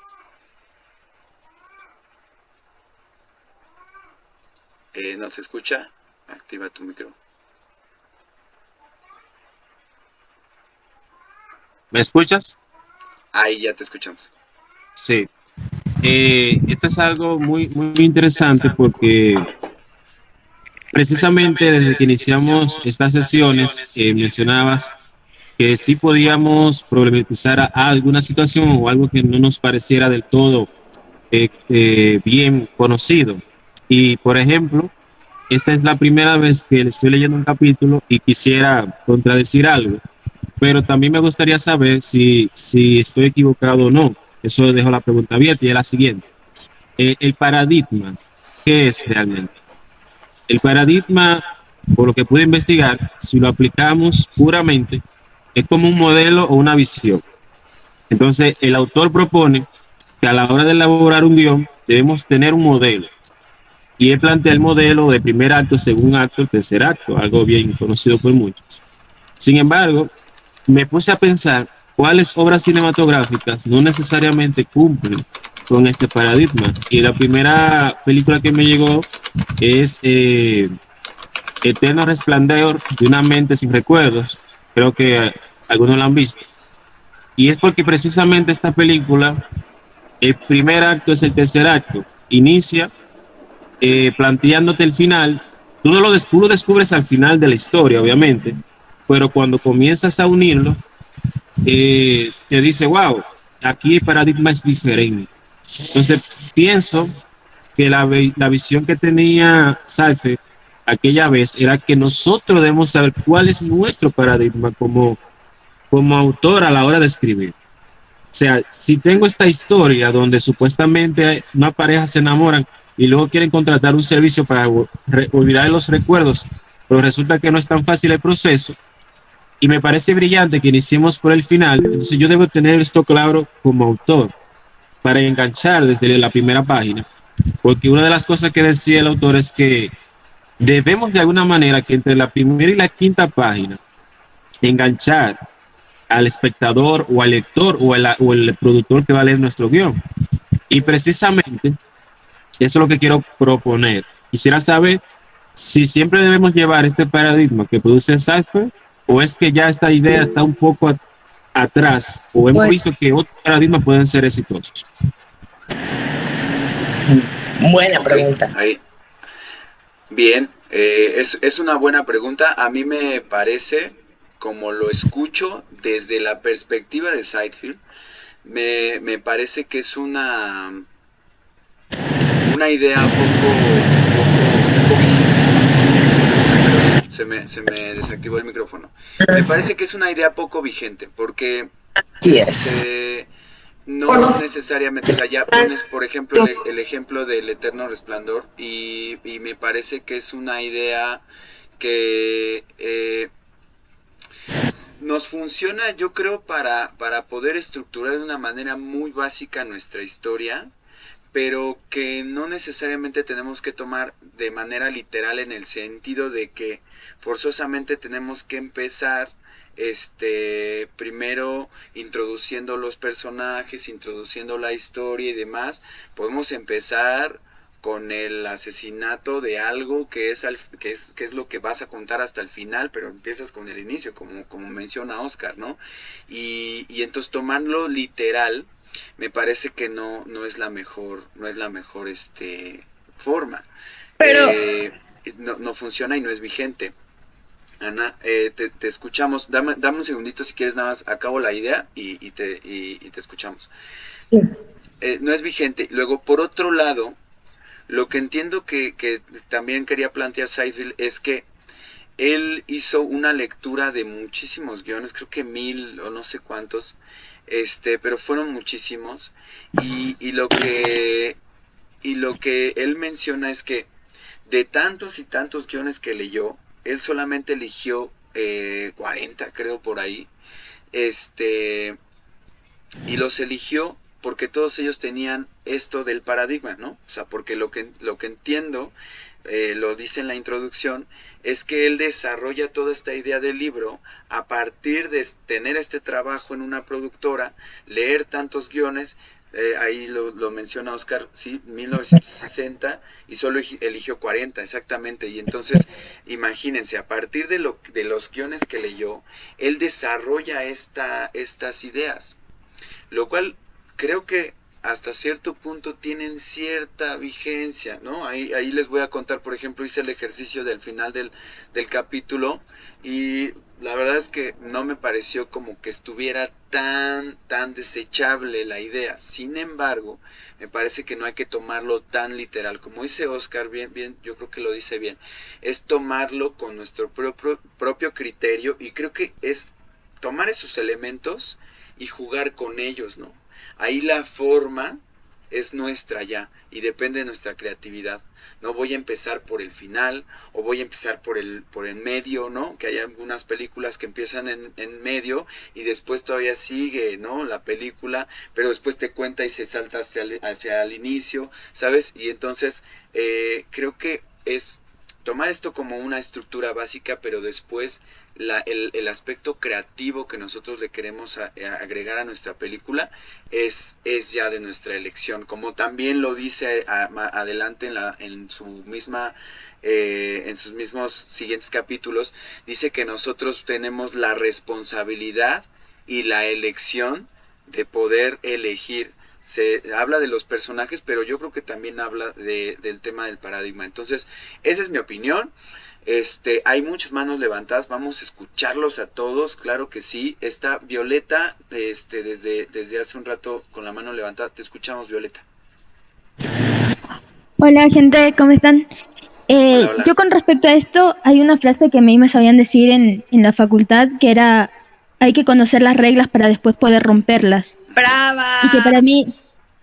Speaker 1: ¿No se escucha? Activa tu micro.
Speaker 3: ¿Me escuchas?
Speaker 1: Ahí ya te escuchamos.
Speaker 3: Sí. Esto es algo muy, muy interesante porque precisamente desde que iniciamos estas sesiones mencionabas que sí podíamos problematizar alguna situación o algo que no nos pareciera del todo bien conocido. Y por ejemplo, esta es la primera vez que estoy leyendo un capítulo y quisiera contradecir algo, pero también me gustaría saber si estoy equivocado o no. Eso dejo la pregunta abierta y es la siguiente. El paradigma, ¿qué es realmente? El paradigma, por lo que pude investigar, si lo aplicamos puramente, es como un modelo o una visión. Entonces, el autor propone que a la hora de elaborar un guión debemos tener un modelo. Y él plantea el modelo de primer acto, segundo acto, tercer acto, algo bien conocido por muchos. Sin embargo, me puse a pensar cuáles obras cinematográficas no necesariamente cumplen con este paradigma. Y la primera película que me llegó es Eterno Resplandor de una mente sin recuerdos. Creo que algunos la han visto. Y es porque precisamente esta película, el primer acto es el tercer acto. Inicia planteándote el final. Tú lo descubres al final de la historia, obviamente, pero cuando comienzas a unirlo, te dice, wow, aquí el paradigma es diferente. Entonces, pienso que la visión que tenía Seifer aquella vez era que nosotros debemos saber cuál es nuestro paradigma como autor a la hora de escribir. O sea, si tengo esta historia donde supuestamente una pareja se enamoran y luego quieren contratar un servicio para olvidar los recuerdos, pero resulta que no es tan fácil el proceso, y me parece brillante que iniciemos por el final, entonces yo debo tener esto claro como autor para enganchar desde la primera página, porque una de las cosas que decía el autor es que debemos de alguna manera que entre la primera y la quinta página enganchar al espectador o al lector o el productor que va a leer nuestro guión. Y precisamente eso es lo que quiero proponer. Quisiera saber si siempre debemos llevar este paradigma que produce Seifer o es que ya esta idea está un poco atrás o hemos visto que otros paradigmas pueden ser exitosos.
Speaker 6: Buena pregunta.
Speaker 1: Ahí. Bien, es una buena pregunta. A mí me parece, como lo escucho desde la perspectiva de Seifer, me parece que es una idea poco poco vigente. Ay, perdón, se me desactivó el micrófono. Me parece que es una idea poco vigente, porque
Speaker 6: Así es.
Speaker 1: no necesariamente, o sea, ya pones, por ejemplo, el ejemplo del Eterno Resplandor, y me parece que es una idea que nos funciona, yo creo, para poder estructurar de una manera muy básica nuestra historia, pero que no necesariamente tenemos que tomar de manera literal, en el sentido de que forzosamente tenemos que empezar primero introduciendo los personajes, introduciendo la historia y demás. Podemos empezar con el asesinato de algo que es lo que vas a contar hasta el final, pero empiezas con el inicio, como menciona Oscar, ¿no? Y entonces tomarlo literal me parece que no es la mejor forma.
Speaker 6: Pero,
Speaker 1: No funciona y no es vigente. Ana, te escuchamos. Dame un segundito si quieres, nada más acabo la idea y te escuchamos. No es vigente. Luego, por otro lado, lo que entiendo que también quería plantear Seinfeld es que él hizo una lectura de muchísimos guiones, creo que 1000 o no sé cuántos, pero fueron muchísimos, y lo que él menciona es que de tantos y tantos guiones que leyó, él solamente eligió 40, creo, por ahí, y los eligió porque todos ellos tenían esto del paradigma, ¿no? O sea, porque lo que entiendo, lo dice en la introducción, es que él desarrolla toda esta idea del libro a partir de tener este trabajo en una productora, leer tantos guiones, ahí lo menciona Oscar, sí, 1960, y solo eligió 40, exactamente. Y entonces, imagínense, a partir de los guiones que leyó, él desarrolla estas ideas, lo cual creo que hasta cierto punto tienen cierta vigencia, ¿no? Ahí les voy a contar, por ejemplo, hice el ejercicio del final del capítulo, y la verdad es que no me pareció como que estuviera tan desechable la idea. Sin embargo, me parece que no hay que tomarlo tan literal. Como dice Oscar, bien, yo creo que lo dice bien, es tomarlo con nuestro propio criterio, y creo que es tomar esos elementos y jugar con ellos, ¿no? Ahí la forma es nuestra ya, y depende de nuestra creatividad. No voy a empezar por el final, o voy a empezar por el medio, ¿no? Que hay algunas películas que empiezan en medio y después todavía sigue, ¿no? La película, pero después te cuenta y se salta hacia el inicio, ¿sabes? Y entonces creo que es tomar esto como una estructura básica, pero después el aspecto creativo que nosotros le queremos agregar a nuestra película es ya de nuestra elección, como también lo dice adelante en sus mismos siguientes capítulos. Dice que nosotros tenemos la responsabilidad y la elección de poder elegir. Se habla de los personajes, pero yo creo que también habla del tema del paradigma. Entonces, esa es mi opinión. Hay muchas manos levantadas, vamos a escucharlos a todos, claro que sí. Está Violeta, desde hace un rato con la mano levantada. Te escuchamos, Violeta.
Speaker 8: Hola gente, ¿cómo están?
Speaker 1: Hola.
Speaker 8: Yo con respecto a esto, hay una frase que a mí me sabían decir en la facultad, que era, hay que conocer las reglas para después poder romperlas.
Speaker 6: ¡brava!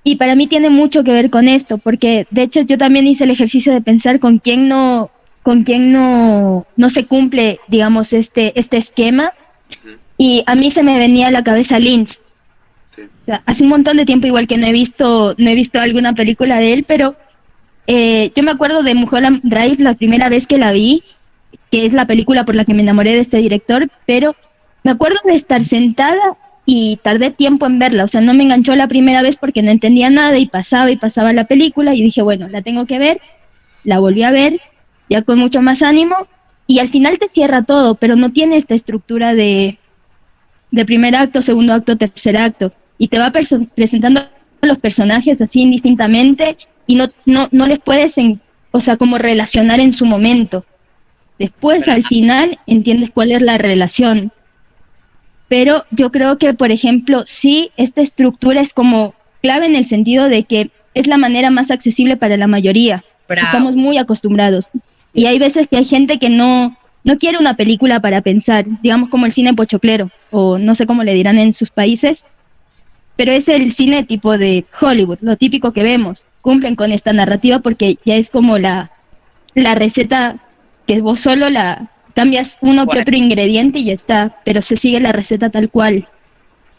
Speaker 8: Y para mí tiene mucho que ver con esto, porque de hecho yo también hice el ejercicio de pensar con quién no se cumple, digamos, este esquema, y a mí se me venía a la cabeza Lynch.
Speaker 1: Sí.
Speaker 8: O sea, hace un montón de tiempo igual que no he visto alguna película de él, pero yo me acuerdo de Mulholland Drive la primera vez que la vi, que es la película por la que me enamoré de este director, pero me acuerdo de estar sentada y tardé tiempo en verla. O sea, no me enganchó la primera vez porque no entendía nada y pasaba la película, y dije, bueno, la tengo que ver. La volví a ver ya con mucho más ánimo, y al final te cierra todo, pero no tiene esta estructura de primer acto, segundo acto, tercer acto, y te va presentando a los personajes así indistintamente, y no les puedes, o sea, como relacionar en su momento. Después, al final, entiendes cuál es la relación. Pero yo creo que, por ejemplo, sí, esta estructura es como clave en el sentido de que es la manera más accesible para la mayoría. Estamos muy acostumbrados. Y hay veces que hay gente que no quiere una película para pensar, digamos como el cine pochoclero, o no sé cómo le dirán en sus países, pero es el cine tipo de Hollywood, lo típico que vemos. Cumplen con esta narrativa porque ya es como la receta que vos solo la cambias uno que otro ingrediente y ya está, pero se sigue la receta tal cual.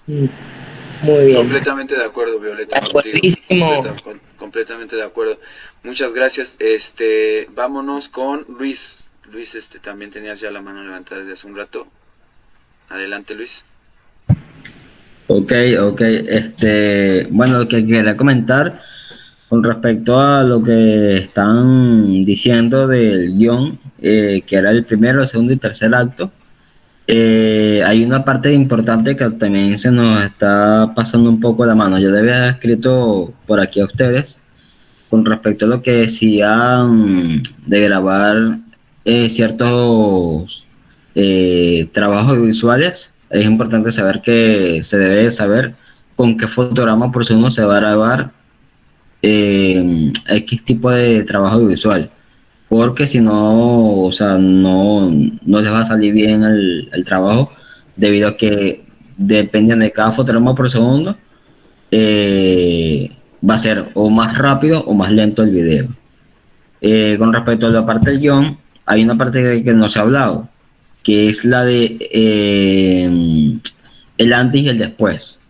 Speaker 9: Muy bien.
Speaker 1: Completamente de acuerdo, Violeta, contigo. Completamente de acuerdo. Muchas gracias. Vámonos con Luis. Luis, también tenías ya la mano levantada desde hace un rato. Adelante, Luis.
Speaker 5: Ok. Bueno, lo que quería comentar con respecto a lo que están diciendo del guión, que era el primero, el segundo y tercer acto, hay una parte importante que también se nos está pasando un poco la mano. Yo le había escrito por aquí a ustedes con respecto a lo que decían de grabar ciertos trabajos visuales. Es importante saber que se debe saber con qué fotograma por segundo se va a grabar X tipo de trabajo visual, porque si no, o sea, no les va a salir bien el trabajo, debido a que dependiendo de cada fotograma por segundo, va a ser o más rápido o más lento el video. Con respecto a la parte del guión, hay una parte que no se ha hablado, que es la de el antes y el después.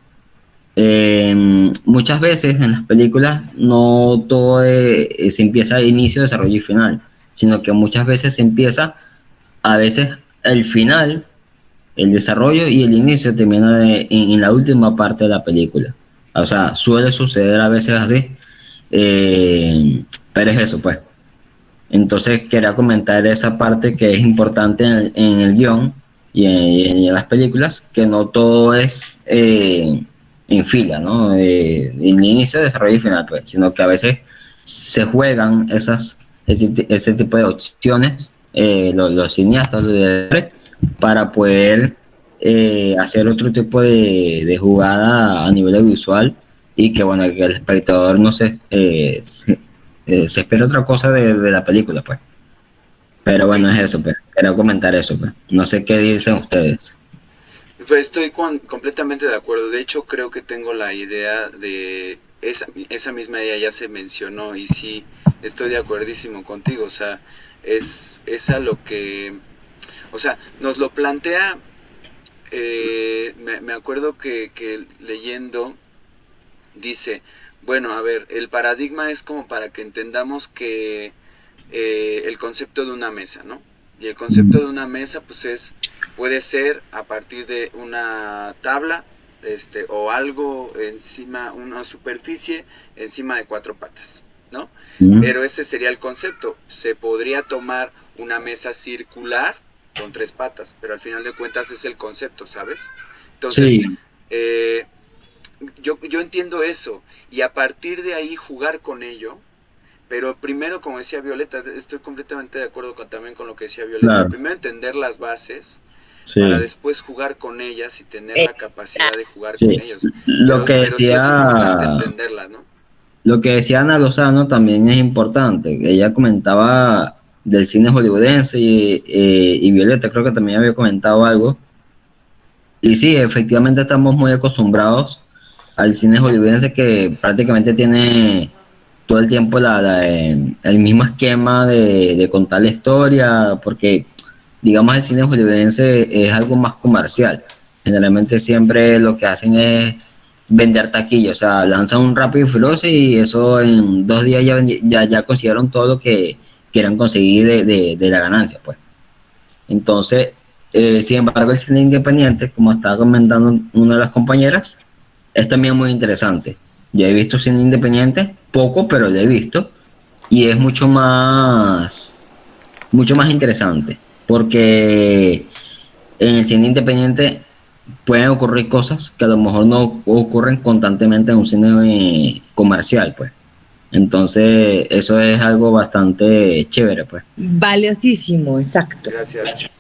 Speaker 5: Muchas veces en las películas no todo se empieza a inicio, desarrollo y final, sino que muchas veces se empieza, a veces el final, el desarrollo y el inicio termina en la última parte de la película. O sea, suele suceder a veces así, pero es eso, pues. Entonces quería comentar esa parte que es importante en el guión y en las películas, que no todo es en fila, ¿no? El inicio, desarrollo y final, pues, sino que a veces se juegan ese tipo de opciones, los cineastas para poder hacer otro tipo de jugada a nivel visual, y que bueno, que el espectador no se espera otra cosa de la película, pues. Pero bueno, es eso, pues. Quería comentar eso, pues. No sé qué dicen ustedes.
Speaker 1: Pues estoy completamente de acuerdo. De hecho, creo que tengo la idea de esa misma idea ya se mencionó, y sí, estoy de acuerdísimo contigo. O sea, es a lo que, o sea, nos lo plantea. Me acuerdo que leyendo dice, bueno, a ver, el paradigma es como para que entendamos que el concepto de una mesa, ¿no? Y el concepto de una mesa, pues puede ser a partir de una tabla, o algo encima, una superficie encima de 4 patas, ¿no? Pero ese sería el concepto. Se podría tomar una mesa circular con 3 patas, pero al final de cuentas es el concepto, ¿sabes? Entonces, sí. Yo entiendo eso, y a partir de ahí jugar con ello. Pero primero, como decía Violeta, estoy completamente de acuerdo también con lo que decía Violeta. Claro. Primero entender las bases, sí, para después jugar con ellas y tener la capacidad de jugar, sí, con ellos. Pero sí es importante entenderlas, ¿no?
Speaker 5: Lo que decía Ana Lozano también es importante. Ella comentaba del cine hollywoodense y Violeta creo que también había comentado algo. Y sí, efectivamente estamos muy acostumbrados al cine hollywoodense, que prácticamente tiene todo el tiempo el mismo esquema de contar la historia, porque digamos el cine hollywoodense es algo más comercial. Generalmente siempre lo que hacen es vender taquillas, o sea, lanzan un Rápido y Furioso y eso en 2 días ya consiguieron todo lo que quieran conseguir de la ganancia, pues. Entonces, sin embargo, el cine independiente, como estaba comentando una de las compañeras, es también muy interesante. Yo he visto cine independiente, poco, pero lo he visto, y es mucho más interesante, porque en el cine independiente pueden ocurrir cosas que a lo mejor no ocurren constantemente en un cine comercial, pues. Entonces, eso es algo bastante chévere, pues.
Speaker 9: Valiosísimo, exacto.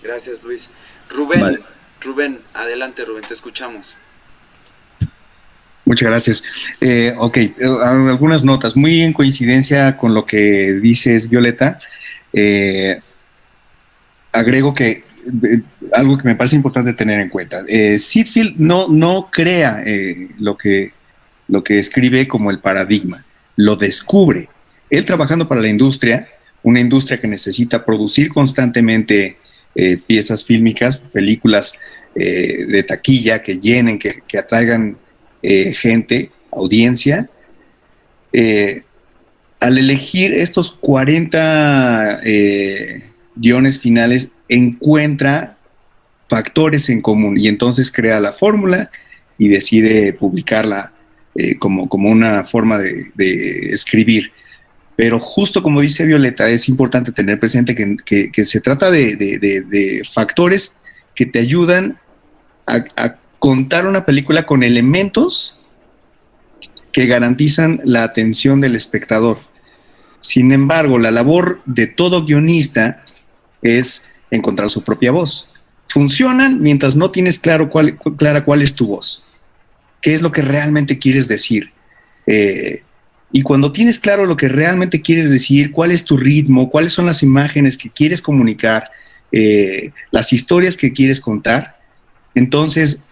Speaker 1: Gracias Luis. Rubén, adelante Rubén, te escuchamos.
Speaker 4: Muchas gracias. Algunas notas, muy en coincidencia con lo que dices, Violeta. Agrego que algo que me parece importante tener en cuenta. Sitfield no crea lo que escribe como el paradigma, lo descubre. Él trabajando para la industria, una industria que necesita producir constantemente piezas fílmicas, películas de taquilla que llenen, que atraigan gente, audiencia. Al elegir estos 40 guiones finales, encuentra factores en común y entonces crea la fórmula y decide publicarla como una forma de escribir. Pero justo como dice Violeta, es importante tener presente que se trata de factores que te ayudan a contar una película con elementos que garantizan la atención del espectador. Sin embargo, la labor de todo guionista es encontrar su propia voz. Funcionan mientras no tienes clara cuál es tu voz. ¿Qué es lo que realmente quieres decir? Y cuando tienes claro lo que realmente quieres decir, cuál es tu ritmo, cuáles son las imágenes que quieres comunicar, las historias que quieres contar, entonces,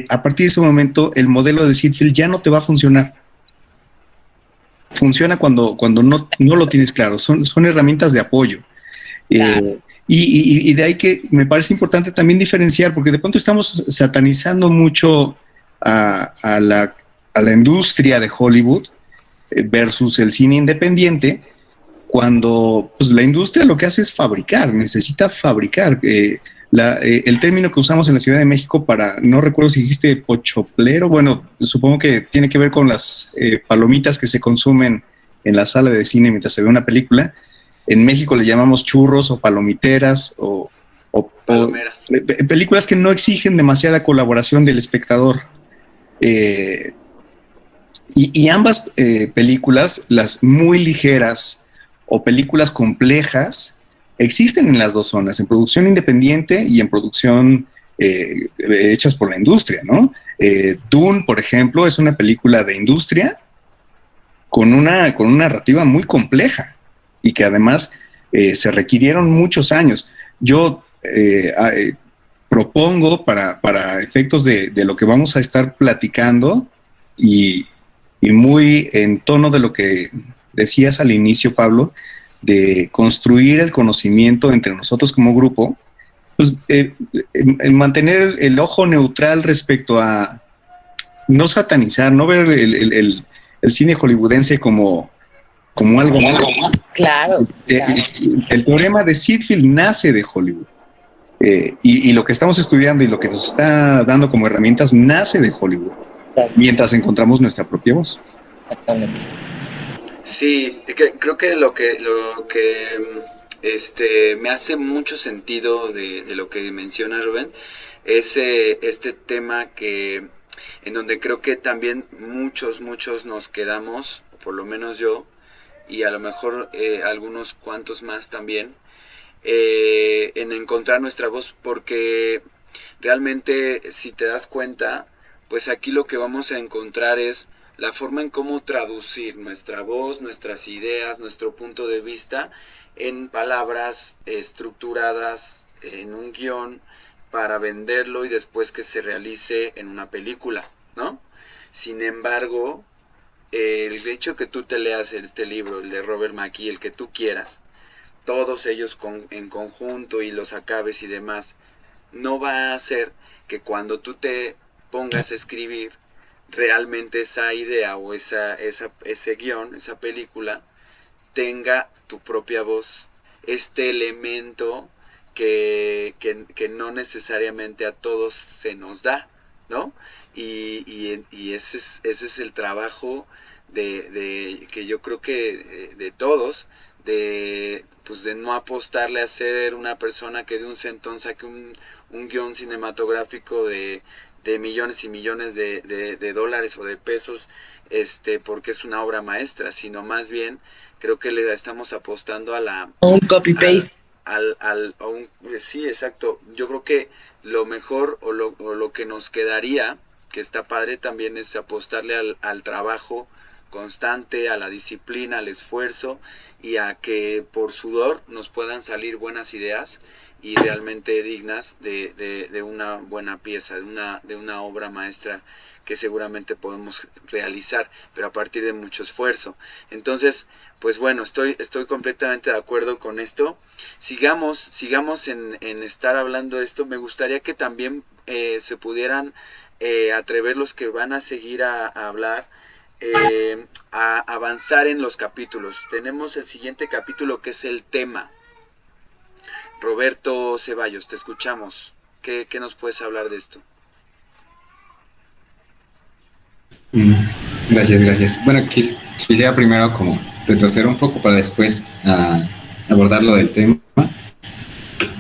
Speaker 4: a partir de ese momento, el modelo de Sitfield ya no te va a funcionar. Funciona cuando no lo tienes claro. Son herramientas de apoyo. Claro. Y de ahí que me parece importante también diferenciar, porque de pronto estamos satanizando mucho a la industria de Hollywood versus el cine independiente, cuando pues, la industria lo que hace es fabricar, necesita fabricar. El término que usamos en la Ciudad de México para, no recuerdo si dijiste pochoplero, bueno, supongo que tiene que ver con las palomitas que se consumen en la sala de cine mientras se ve una película. En México le llamamos churros o palomiteras o palomeras. Películas que no exigen demasiada colaboración del espectador. Y ambas películas, las muy ligeras o películas complejas, existen en las dos zonas, en producción independiente y en producción hechas por la industria, ¿no? Dune, por ejemplo, es una película de industria con una narrativa muy compleja y que además se requirieron muchos años. Yo propongo para efectos de lo que vamos a estar platicando y muy en tono de lo que decías al inicio, Pablo, de construir el conocimiento entre nosotros como grupo, pues mantener el ojo neutral respecto a no satanizar, no ver el cine hollywoodense como algo malo.
Speaker 9: Claro.
Speaker 4: El problema de Sitfield nace de Hollywood. Y lo que estamos estudiando y lo que nos está dando como herramientas nace de Hollywood, mientras encontramos nuestra propia voz.
Speaker 9: Exactamente.
Speaker 1: Sí, creo que lo que me hace mucho sentido de lo que menciona Rubén es este tema en donde creo que también muchos nos quedamos, o por lo menos yo, y a lo mejor algunos cuantos más también, en encontrar nuestra voz, porque realmente si te das cuenta, pues aquí lo que vamos a encontrar es la forma en cómo traducir nuestra voz, nuestras ideas, nuestro punto de vista en palabras estructuradas en un guión para venderlo y después que se realice en una película, ¿no? Sin embargo, el hecho que tú te leas este libro, el de Robert McKee, el que tú quieras, todos ellos en conjunto y los acabes y demás, no va a hacer que cuando tú te pongas a escribir realmente esa idea o ese guión, esa película, tenga tu propia voz, este elemento que no necesariamente a todos se nos da, ¿no? Y ese es el trabajo que yo creo que de todos, pues de no apostarle a ser una persona que de un centón saque un guión cinematográfico de millones y millones de dólares o de pesos, porque es una obra maestra, sino más bien creo que le estamos apostando a
Speaker 9: un copy-paste.
Speaker 1: Sí, exacto. Yo creo que lo mejor o lo que nos quedaría, que está padre también es apostarle al trabajo constante, a la disciplina, al esfuerzo y a que por sudor nos puedan salir buenas ideas y realmente dignas de una buena pieza, de una obra maestra que seguramente podemos realizar, pero a partir de mucho esfuerzo. Entonces, pues bueno, estoy completamente de acuerdo con esto. Sigamos en estar hablando de esto. Me gustaría que también se pudieran atrever los que van a seguir a hablar, a avanzar en los capítulos. Tenemos el siguiente capítulo que es el tema. Roberto Ceballos, te escuchamos. ¿Qué nos puedes hablar de esto?
Speaker 10: Gracias. Bueno, quisiera primero como retroceder un poco para después abordar lo del tema.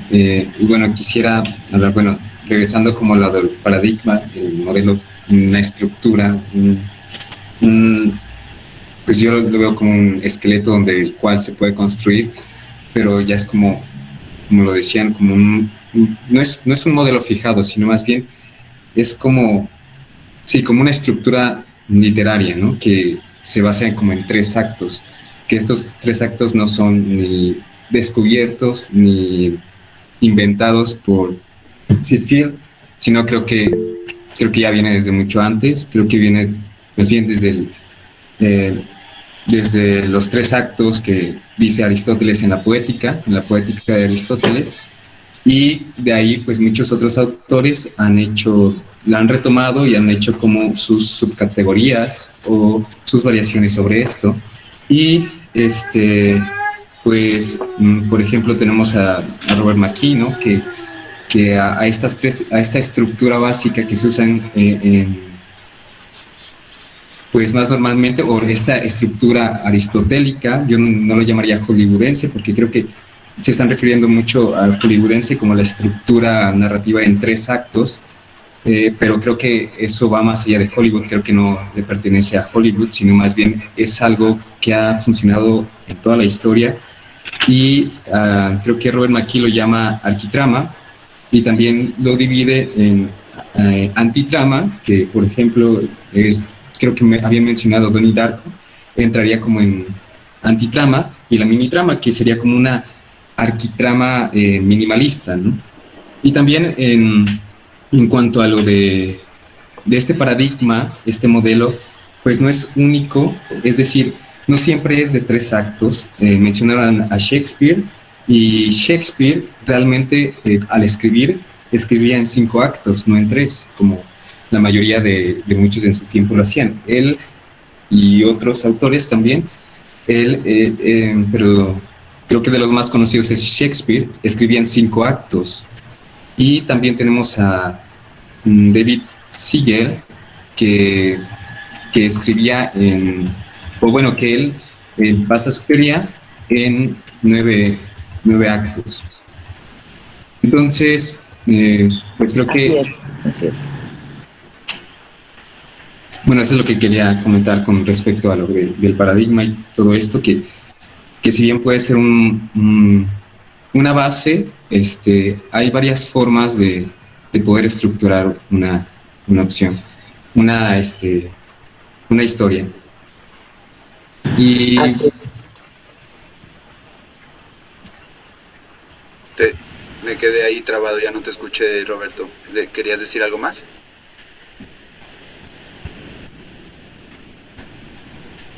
Speaker 10: Y bueno, quisiera hablar, bueno, regresando como lo del paradigma, el modelo, una estructura, pues yo lo veo como un esqueleto donde el cual se puede construir, pero ya es como lo decían, como no es un modelo fijado, sino más bien es como, sí, como una estructura literaria, ¿no? Que se basa como en 3 actos, que estos 3 actos no son ni descubiertos ni inventados por Sid Field, sino creo que ya viene desde mucho antes, creo que viene más bien desde los 3 actos que dice Aristóteles en la poética de Aristóteles, y de ahí pues muchos otros autores la han retomado y han hecho como sus subcategorías o sus variaciones sobre esto. Y pues por ejemplo tenemos a Robert McKee, ¿no? que a esta estructura básica que se usa pues más normalmente, o esta estructura aristotélica, yo no lo llamaría hollywoodense, porque creo que se están refiriendo mucho al hollywoodense como la estructura narrativa en 3 actos, pero creo que eso va más allá de Hollywood, creo que no le pertenece a Hollywood, sino más bien es algo que ha funcionado en toda la historia, y creo que Robert McKee lo llama arquitrama, y también lo divide en antitrama, que por ejemplo creo que me habían mencionado Donnie Darko, entraría como en antitrama, y la minitrama, que sería como una arquitrama minimalista, ¿no? Y también en cuanto a lo de este paradigma, este modelo, pues no es único, es decir, no siempre es de 3 actos. Mencionaron a Shakespeare, y Shakespeare realmente al escribía en 5 actos, no en 3, como la mayoría de muchos en su tiempo lo hacían. Él y otros autores también, pero creo que de los más conocidos es Shakespeare, escribía en 5 actos. Y también tenemos a David Siegel, que escribía que él basa su teoría en 9 actos. Entonces, pues creo que...
Speaker 9: Así es.
Speaker 10: Bueno, eso es lo que quería comentar con respecto a lo del paradigma y todo esto, que si bien puede ser una base, hay varias formas de poder estructurar una opción, una historia. Y
Speaker 1: me quedé ahí trabado, ya no te escuché, Roberto. ¿Querías decir algo más?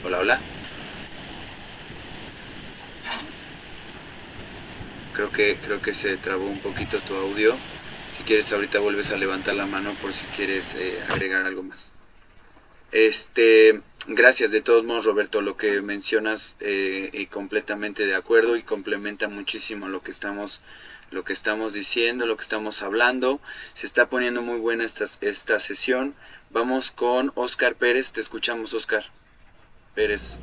Speaker 1: Hola. Creo que se trabó un poquito tu audio. Si quieres ahorita vuelves a levantar la mano por si quieres agregar algo más. Gracias de todos modos, Roberto, lo que mencionas, y completamente de acuerdo, y complementa muchísimo lo que estamos diciendo, lo que estamos hablando. Se está poniendo muy buena esta sesión. Vamos con Oscar Pérez. Te escuchamos, Oscar Pérez.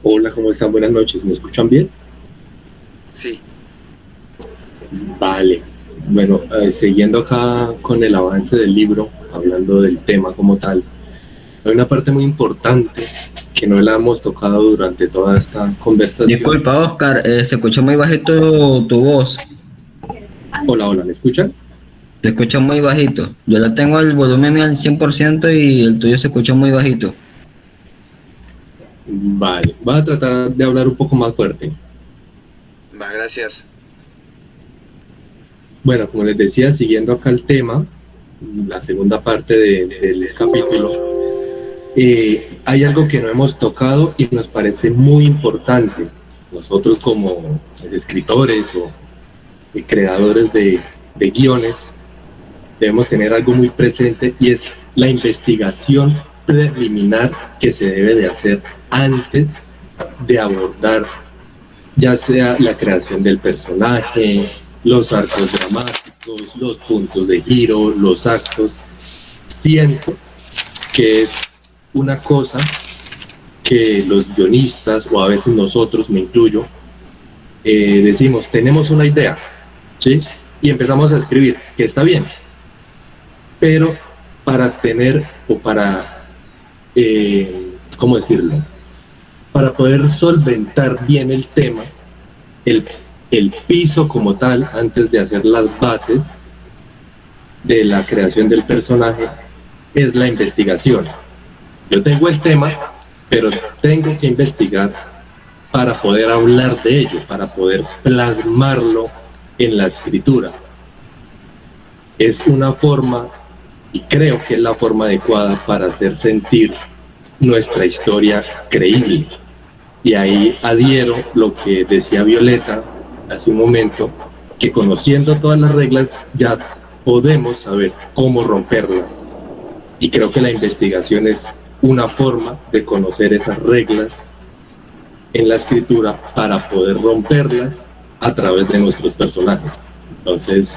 Speaker 11: Hola, ¿cómo están? Buenas noches, ¿me escuchan bien?
Speaker 1: Sí.
Speaker 11: Vale. Bueno, siguiendo acá con el avance del libro, hablando del tema como tal, hay una parte muy importante que no la hemos tocado durante toda esta conversación.
Speaker 5: Disculpa, Oscar, se escuchó muy bajito tu voz.
Speaker 11: Hola, ¿me escuchan?
Speaker 5: Te escucho muy bajito. Yo la tengo el volumen al 100% y el tuyo se escucha muy bajito.
Speaker 11: Vale, voy a tratar de hablar un poco más fuerte.
Speaker 1: Va, gracias.
Speaker 11: Bueno, como les decía, siguiendo acá el tema, la segunda parte del capítulo, hay algo que no hemos tocado y nos parece muy importante. Nosotros como escritores o creadores de guiones debemos tener algo muy presente y es la investigación preliminar que se debe de hacer antes de abordar ya sea la creación del personaje, los arcos dramáticos, los puntos de giro, los actos. Siento que es una cosa que los guionistas, o a veces nosotros, me incluyo, decimos, tenemos una idea, ¿sí? Y empezamos a escribir, que está bien, pero para tener, o para, ¿cómo decirlo? Para poder solventar bien el tema, el piso como tal, antes de hacer las bases de la creación del personaje, es la investigación. Yo tengo el tema, pero tengo que investigar para poder hablar de ello, para poder plasmarlo en la escritura. Es una forma, y creo que es la forma adecuada para hacer sentir nuestra historia creíble. Y ahí adhiero lo que decía Violeta hace un momento, que conociendo todas las reglas ya podemos saber cómo romperlas. Y creo que la investigación es una forma de conocer esas reglas en la escritura para poder romperlas a través de nuestros personajes. Entonces,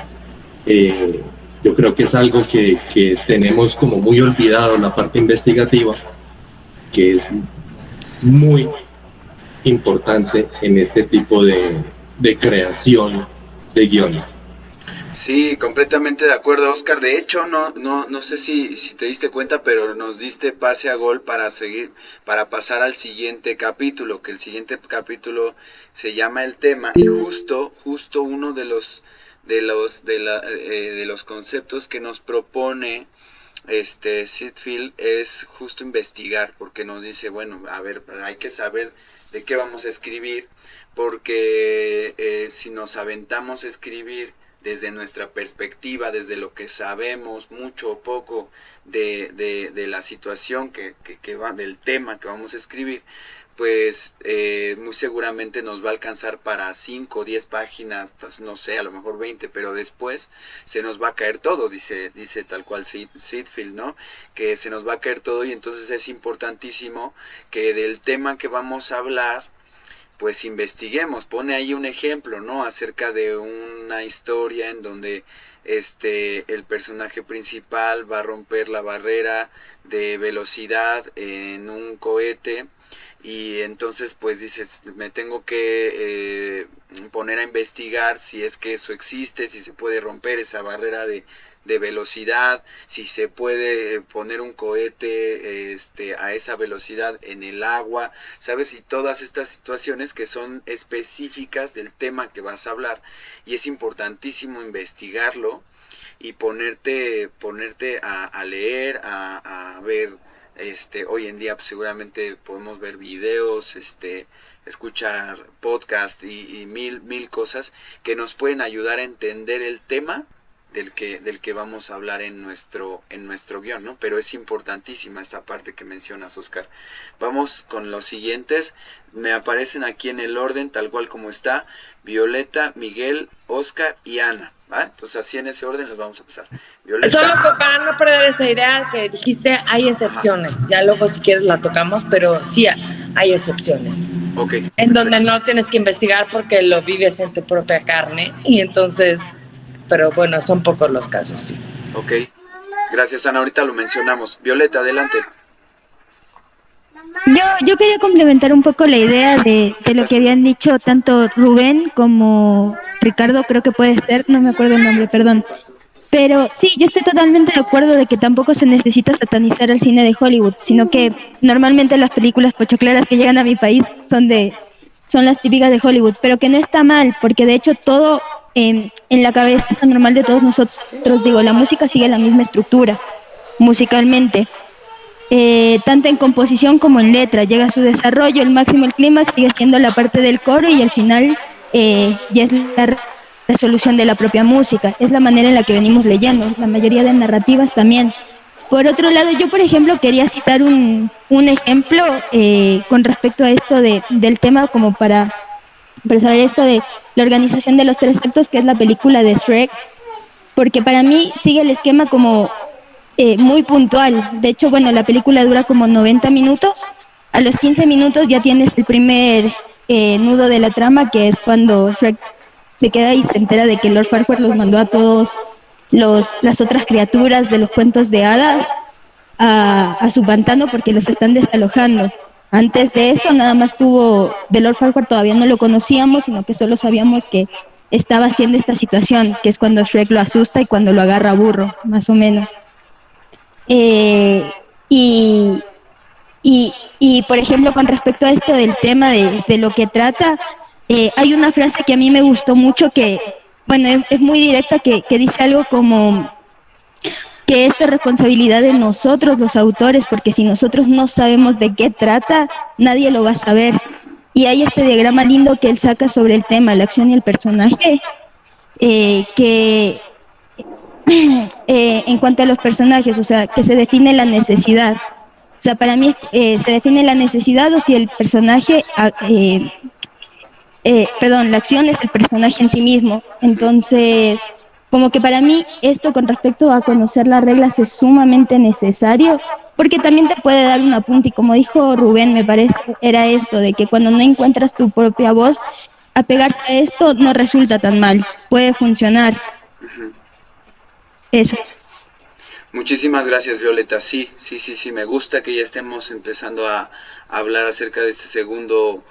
Speaker 11: yo creo que es algo que tenemos como muy olvidado, la parte investigativa, que es muy importante en este tipo de creación de guiones.
Speaker 1: Sí, completamente de acuerdo, Oscar. De hecho, no sé si te diste cuenta, pero nos diste pase a gol para pasar al siguiente capítulo, que el siguiente capítulo se llama El tema, y justo uno de los conceptos que nos propone Sitfield es justo investigar, porque nos dice, bueno, a ver, hay que saber de qué vamos a escribir, porque si nos aventamos a escribir desde nuestra perspectiva, desde lo que sabemos, mucho o poco de la situación que va, del tema que vamos a escribir, pues muy seguramente nos va a alcanzar para 5 o 10 páginas, no sé, a lo mejor 20, pero después se nos va a caer todo, dice tal cual Sitfield, ¿no? Que se nos va a caer todo, y entonces es importantísimo que del tema que vamos a hablar, pues investiguemos. Pone ahí un ejemplo, ¿no? Acerca de una historia en donde el personaje principal va a romper la barrera de velocidad en un cohete, y entonces pues dices, me tengo que poner a investigar si es que eso existe, si se puede romper esa barrera de velocidad, si se puede poner un cohete a esa velocidad en el agua, ¿sabes? Y todas estas situaciones que son específicas del tema que vas a hablar, y es importantísimo investigarlo y ponerte a leer, a ver. Hoy en día pues, seguramente podemos ver videos, escuchar podcast y mil cosas que nos pueden ayudar a entender el tema del que vamos a hablar en nuestro guión, ¿no? Pero es importantísima esta parte que mencionas, Oscar. Vamos con los siguientes. Me aparecen aquí en el orden tal cual como está: Violeta, Miguel, Oscar y Ana, ¿va? Entonces así en ese orden los vamos a pasar. Violeta.
Speaker 6: Solo para no perder esa idea que dijiste, hay excepciones. Ajá. Ya luego si quieres la tocamos, pero sí hay excepciones.
Speaker 1: Ok.
Speaker 6: En donde no tienes que investigar porque lo vives en tu propia carne, y entonces, pero bueno, son pocos los casos, sí.
Speaker 1: Ok. Gracias, Ana. Ahorita lo mencionamos. Violeta, adelante.
Speaker 8: Yo quería complementar un poco la idea de lo que habían dicho tanto Rubén como Ricardo, creo que puede ser, no me acuerdo el nombre, perdón. Pero sí, yo estoy totalmente de acuerdo de que tampoco se necesita satanizar el cine de Hollywood, sino que normalmente las películas pochocleras que llegan a mi país son las típicas de Hollywood, pero que no está mal, porque de hecho todo en la cabeza normal de todos nosotros, digo, la música sigue la misma estructura musicalmente. Tanto en composición como en letra, llega a su desarrollo, el máximo, el clímax sigue siendo la parte del coro y al final ya es la resolución de la propia música, es la manera en la que venimos leyendo, la mayoría de narrativas también. Por otro lado, yo por ejemplo quería citar un ejemplo con respecto a esto del tema como para saber esto de la organización de los tres actos, que es la película de Shrek, porque para mí sigue el esquema como muy puntual. De hecho, bueno, la película dura como 90 minutos. A los 15 minutos ya tienes el primer nudo de la trama, que es cuando Shrek se queda y se entera de que Lord Farquaad los mandó a todos las otras criaturas de los cuentos de hadas a su pantano porque los están desalojando. Antes de eso, nada más de Lord Farquaad todavía no lo conocíamos, sino que solo sabíamos que estaba haciendo esta situación, que es cuando Shrek lo asusta y cuando lo agarra a burro, más o menos. Y, por ejemplo, con respecto a esto del tema de lo que trata, hay una frase que a mí me gustó mucho que, bueno, es muy directa, que dice algo como que esto es responsabilidad de nosotros, los autores, porque si nosotros no sabemos de qué trata, nadie lo va a saber. Y hay este diagrama lindo que él saca sobre el tema, la acción y el personaje, que en cuanto a los personajes, o sea, que se define la necesidad. O sea, para mí se define la necesidad o si el personaje, la acción es el personaje en sí mismo. Entonces, como que para mí esto con respecto a conocer las reglas es sumamente necesario, porque también te puede dar un apunte, y como dijo Rubén, me parece, era esto, de que cuando no encuentras tu propia voz, apegarse a esto no resulta tan mal, puede funcionar. Eso.
Speaker 1: Muchísimas gracias, Violeta. Sí, me gusta que ya estemos empezando a hablar acerca de este segundo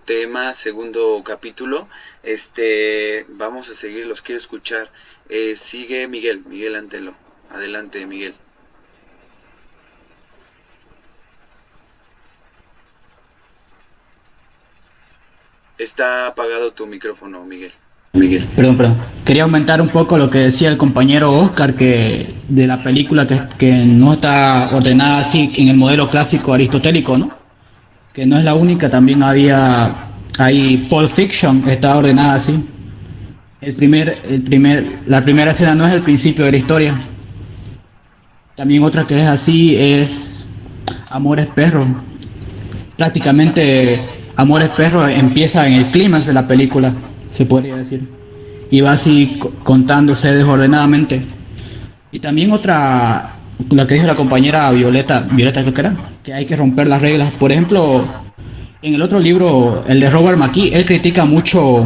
Speaker 1: tema, segundo capítulo. Vamos a seguir, los quiero escuchar. Sigue Miguel Antelo. Adelante, Miguel. Está apagado tu micrófono, Miguel.
Speaker 12: Perdón. Quería aumentar un poco lo que decía el compañero Oscar, que de la película que no está ordenada así en el modelo clásico aristotélico, ¿no? Que no es la única, también hay Pulp Fiction, está ordenada así. La primera escena no es el principio de la historia. También otra que es así es Amores Perros. Prácticamente Amores Perros empieza en el clímax de la película, se podría decir, y va así contándose desordenadamente. Y también otra, lo que dijo la compañera Violeta creo que era, que hay que romper las reglas. Por ejemplo, en el otro libro, el de Robert McKee, él critica mucho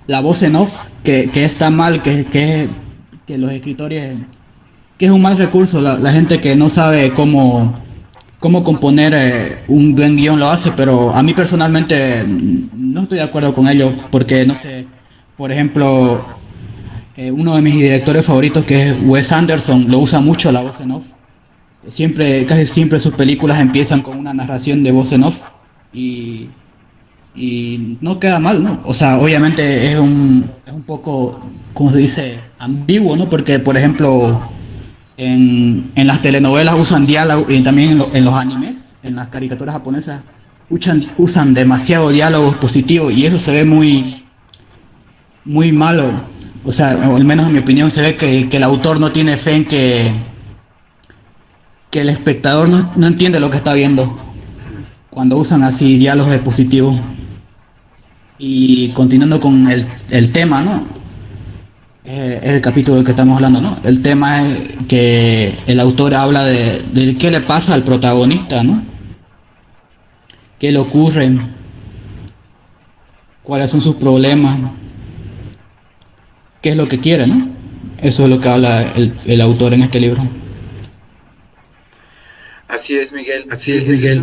Speaker 12: la voz en off, que está mal, que los escritores, que es un mal recurso, la gente que no sabe cómo componer un buen guión lo hace, pero a mí personalmente no estoy de acuerdo con ello, porque no sé, por ejemplo, uno de mis directores favoritos, que es Wes Anderson, lo usa mucho la voz en off. Casi siempre sus películas empiezan con una narración de voz en off y no queda mal, ¿no? O sea, obviamente es un poco, ¿cómo se dice?, ambiguo, ¿no? Porque, por ejemplo, en las telenovelas usan diálogo, y también en los animes, en las caricaturas japonesas, usan demasiado diálogos positivos y eso se ve muy, muy malo. O sea, o al menos en mi opinión se ve que el autor no tiene fe en que el espectador no entiende lo que está viendo cuando usan así diálogos positivos. Y continuando con el tema, ¿no? Es el capítulo del que estamos hablando, ¿no? El tema es que el autor habla de qué le pasa al protagonista, ¿no? ¿Qué le ocurre? ¿Cuáles son sus problemas? ¿Qué es lo que quiere, no? Eso es lo que habla el autor en este libro.
Speaker 1: Así es, Miguel. Esa es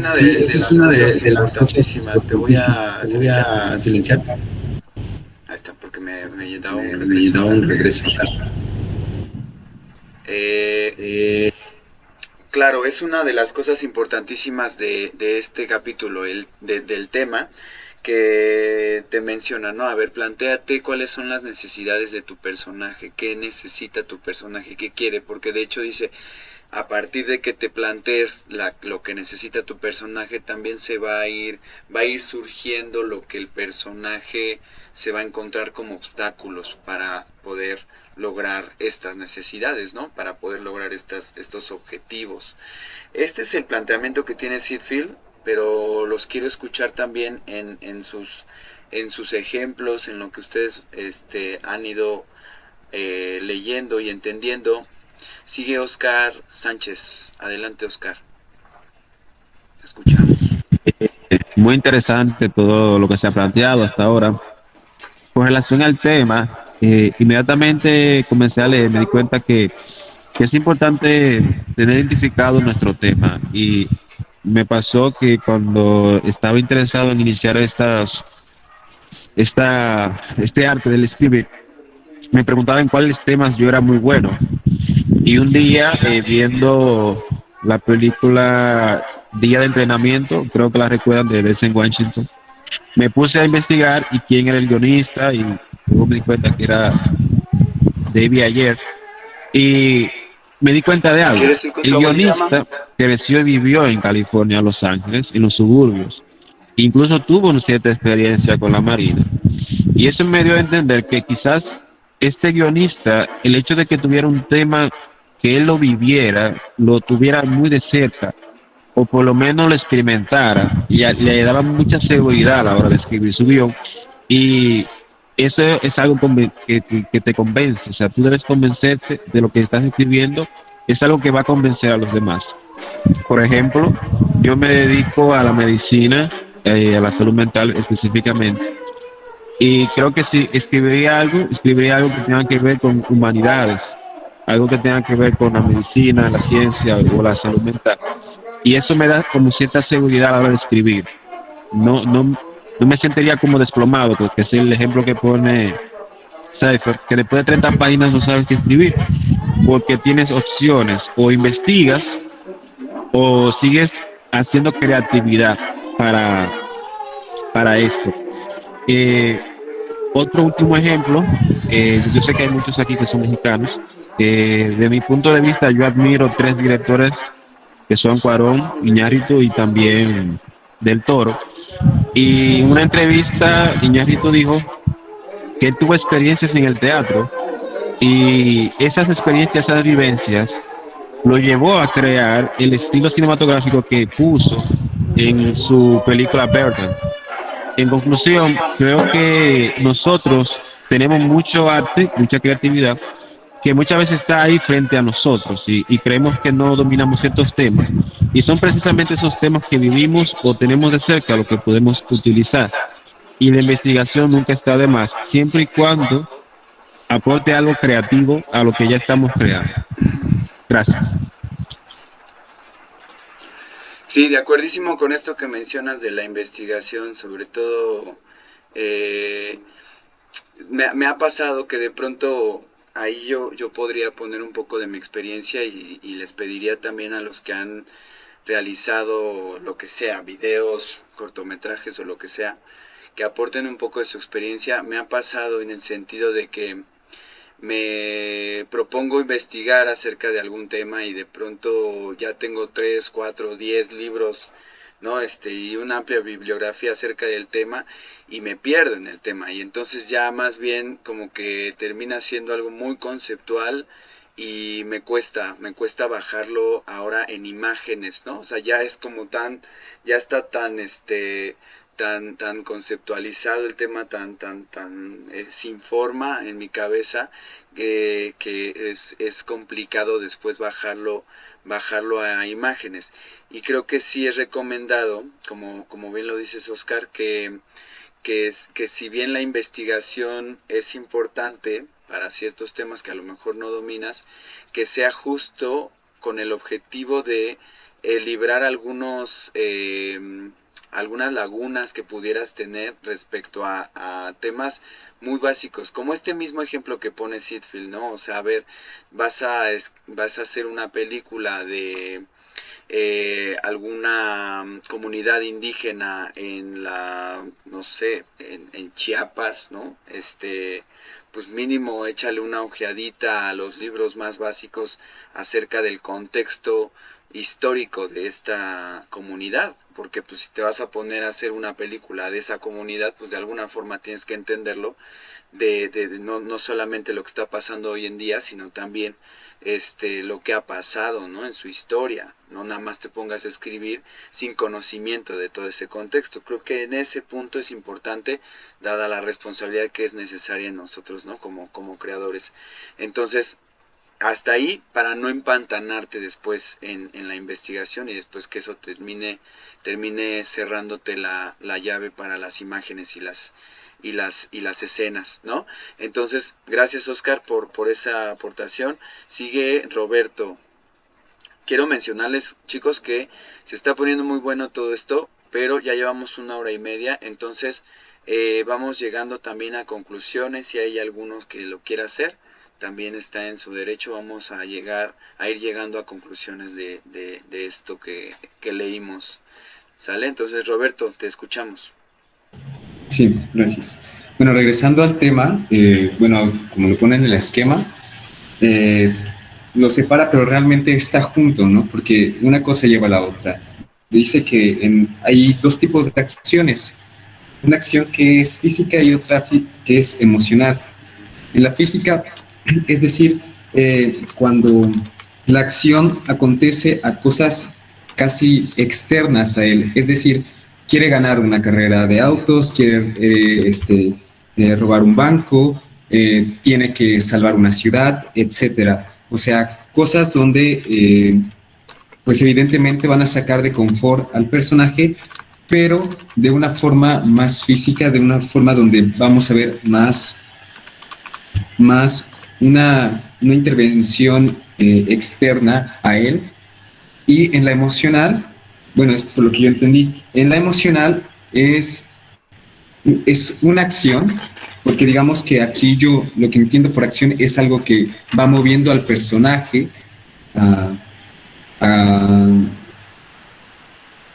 Speaker 1: una de las cosas importantísimas. Te voy a silenciar. Ahí está, porque me daba un regreso. Claro, es una de las cosas importantísimas de este capítulo, del tema, que te menciona, ¿no? A ver, plantéate cuáles son las necesidades de tu personaje, qué necesita tu personaje, qué quiere, porque de hecho dice, a partir de que te plantees lo que necesita tu personaje, también va a ir surgiendo lo que el personaje se va a encontrar como obstáculos para poder lograr estas necesidades, ¿no? Para poder lograr estos objetivos. Este es el planteamiento que tiene Sid Field, pero los quiero escuchar también en sus ejemplos, en lo que ustedes han ido leyendo y entendiendo. Sigue Oscar Sánchez. Adelante, Oscar. Escuchamos.
Speaker 3: Muy interesante todo lo que se ha planteado hasta ahora. Con relación al tema, inmediatamente comencé a leer, me di cuenta que es importante tener identificado nuestro tema. Y me pasó que cuando estaba interesado en iniciar este arte del escribir, me preguntaba en cuáles temas yo era muy bueno. Y un día, viendo la película Día de Entrenamiento, creo que la recuerdan, de Denzel Washington, me puse a investigar y quién era el guionista, y luego me di cuenta que era David Ayer, y me di cuenta de algo.
Speaker 1: ¿Quieres ir con
Speaker 3: El
Speaker 1: tu abuelita, mamá?
Speaker 3: guionista creció y vivió en California, Los Ángeles, en los suburbios. Incluso tuvo una cierta experiencia con la Marina. Y eso me dio a entender que quizás este guionista, el hecho de que tuviera un tema que él lo viviera, lo tuviera muy de cerca, o por lo menos lo experimentara, y le daba mucha seguridad a la hora de escribir su guión. Y eso es algo que te convence, o sea, tú debes convencerte de lo que estás escribiendo, es algo que va a convencer a los demás. Por ejemplo, yo me dedico a la medicina, a la salud mental específicamente, y creo que si escribiría algo que tenga que ver con humanidades, algo que tenga que ver con la medicina, la ciencia o la salud mental. Y eso me da como cierta seguridad a la hora de escribir. No me sentiría como desplomado, porque es el ejemplo que pone Cypher, que después de 30 páginas no sabes qué escribir, porque tienes opciones: o investigas o sigues haciendo creatividad para esto. Otro último ejemplo, yo sé que hay muchos aquí que son mexicanos. De mi punto de vista, yo admiro 3 directores que son Cuarón, Iñárritu y también Del Toro. Y en una entrevista, Iñárritu dijo que él tuvo experiencias en el teatro, y esas experiencias, esas vivencias, lo llevó a crear el estilo cinematográfico que puso en su película Birdman. En conclusión, creo que nosotros tenemos mucho arte, mucha creatividad, que muchas veces está ahí frente a nosotros, y creemos que no dominamos ciertos temas. Y son precisamente esos temas que vivimos o tenemos de cerca lo que podemos utilizar. Y la investigación nunca está de más, siempre y cuando aporte algo creativo a lo que ya estamos creando. Gracias.
Speaker 1: Sí, de acuerdísimo con esto que mencionas de la investigación, sobre todo me ha pasado que de pronto ahí yo podría poner un poco de mi experiencia, y les pediría también a los que han realizado lo que sea, videos, cortometrajes o lo que sea, que aporten un poco de su experiencia. Me ha pasado en el sentido de que me propongo investigar acerca de algún tema y de pronto ya tengo 3, 4, 10 libros, ¿no? Y una amplia bibliografía acerca del tema, y me pierdo en el tema, y entonces ya más bien como que termina siendo algo muy conceptual, y me cuesta bajarlo ahora en imágenes, ¿no? O sea, ya es como ya está tan conceptualizado el tema, tan sin forma en mi cabeza, que es complicado después bajarlo a imágenes. Y creo que sí es recomendado, como bien lo dices, Oscar, que si bien la investigación es importante para ciertos temas que a lo mejor no dominas, que sea justo con el objetivo de librar algunas lagunas que pudieras tener respecto a temas muy básicos, como este mismo ejemplo que pone Sid Field, ¿no? O sea, a ver, vas a hacer una película de alguna comunidad indígena en no sé, en Chiapas, ¿no? Pues mínimo échale una ojeadita a los libros más básicos acerca del contexto histórico de esta comunidad, porque pues si te vas a poner a hacer una película de esa comunidad, pues de alguna forma tienes que entenderlo no solamente lo que está pasando hoy en día, sino también lo que ha pasado, ¿no? En su historia. No nada más te pongas a escribir sin conocimiento de todo ese contexto. Creo que en ese punto es importante, dada la responsabilidad que es necesaria en nosotros, ¿no? Como creadores. Entonces, hasta ahí, para no empantanarte después en la investigación y después que eso termine cerrándote la llave para las imágenes y las escenas, ¿no? Entonces, gracias Oscar por esa aportación. Sigue Roberto. Quiero mencionarles, chicos, que se está poniendo muy bueno todo esto, pero ya llevamos 1 hora y media, entonces vamos llegando también a conclusiones. Si hay alguno que lo quiera hacer, también está en su derecho. Vamos a ir llegando a conclusiones de esto que leímos. ¿Sale? Entonces, Roberto, te escuchamos.
Speaker 10: Sí, gracias. Bueno, regresando al tema, bueno, como lo ponen en el esquema, lo separa, pero realmente está junto, ¿no? Porque una cosa lleva a la otra. Dice que hay dos tipos de acciones, una acción que es física y otra que es emocional. En la física, es decir, cuando la acción acontece a cosas casi externas a él, es decir, quiere ganar una carrera de autos, quiere robar un banco, tiene que salvar una ciudad, etcétera. O sea, cosas donde, pues evidentemente van a sacar de confort al personaje, pero de una forma más física, de una forma donde vamos a ver más una intervención externa a él. Y en la emocional, bueno, es por lo que yo entendí, en la emocional es una acción, porque digamos que aquí yo lo que entiendo por acción es algo que va moviendo al personaje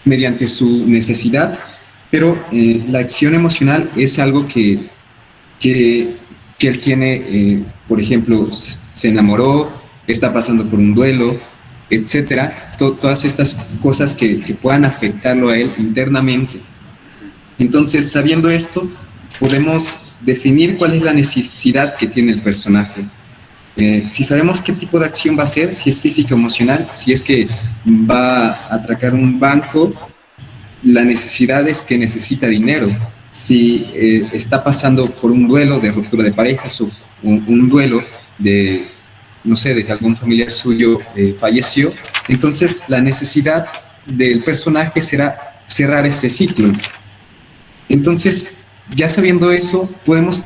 Speaker 10: mediante su necesidad, pero la acción emocional es algo que él tiene, por ejemplo, se enamoró, está pasando por un duelo, etcétera, todas estas cosas que puedan afectarlo a él internamente. Entonces, sabiendo esto, podemos definir cuál es la necesidad que tiene el personaje. Si sabemos qué tipo de acción va a ser, si es física o emocional, si es que va a atracar un banco, la necesidad es que necesita dinero. Si está pasando por un duelo de ruptura de parejas o un duelo de, no sé, de que algún familiar suyo falleció, entonces la necesidad del personaje será cerrar ese ciclo. Entonces, ya sabiendo eso, podemos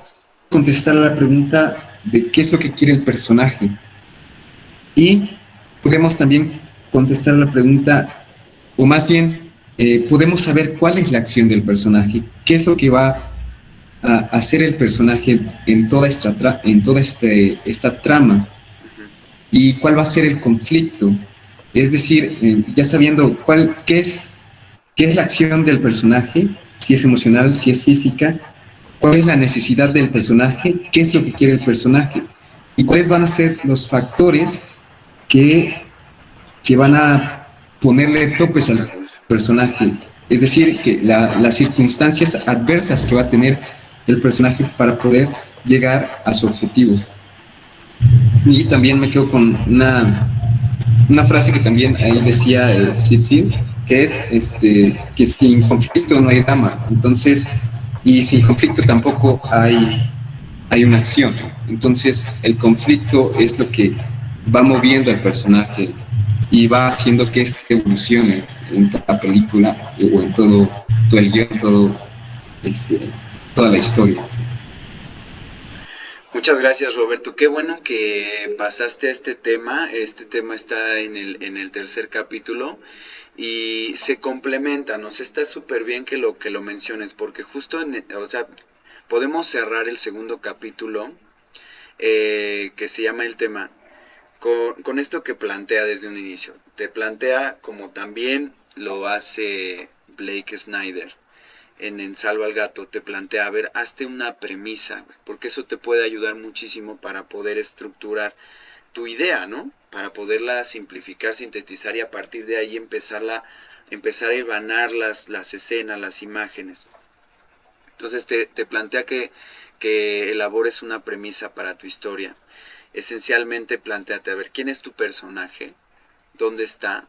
Speaker 10: contestar a la pregunta de qué es lo que quiere el personaje. Y podemos también contestar a la pregunta, o más bien, podemos saber cuál es la acción del personaje, qué es lo que va a hacer el personaje en toda esta trama, y cuál va a ser el conflicto. Es decir, ya sabiendo qué es la acción del personaje, si es emocional, si es física, cuál es la necesidad del personaje, qué es lo que quiere el personaje, y cuáles van a ser los factores que van a ponerle topes al personaje. Es decir, que las circunstancias adversas que va a tener el personaje para poder llegar a su objetivo. Y también me quedo con una frase que también ahí decía Sid, que es que sin conflicto no hay drama. Entonces, y sin conflicto tampoco hay una acción. Entonces, el conflicto es lo que va moviendo al personaje y va haciendo que este evolucione en toda la película o en todo el guión, toda la historia.
Speaker 1: Muchas gracias, Roberto. Qué bueno que pasaste a este tema. Este tema está en el tercer capítulo y se complementa. Nos está súper bien que lo menciones, porque justo o sea, podemos cerrar el segundo capítulo que se llama el tema con esto que plantea desde un inicio. Te plantea como también lo hace Blake Snyder en Salva al Gato, te plantea, a ver, hazte una premisa, porque eso te puede ayudar muchísimo para poder estructurar tu idea, ¿no? Para poderla simplificar, sintetizar y a partir de ahí empezar a hilvanar las escenas, las imágenes. Entonces te plantea que elabores una premisa para tu historia. Esencialmente plantéate, a ver, ¿quién es tu personaje? ¿Dónde está?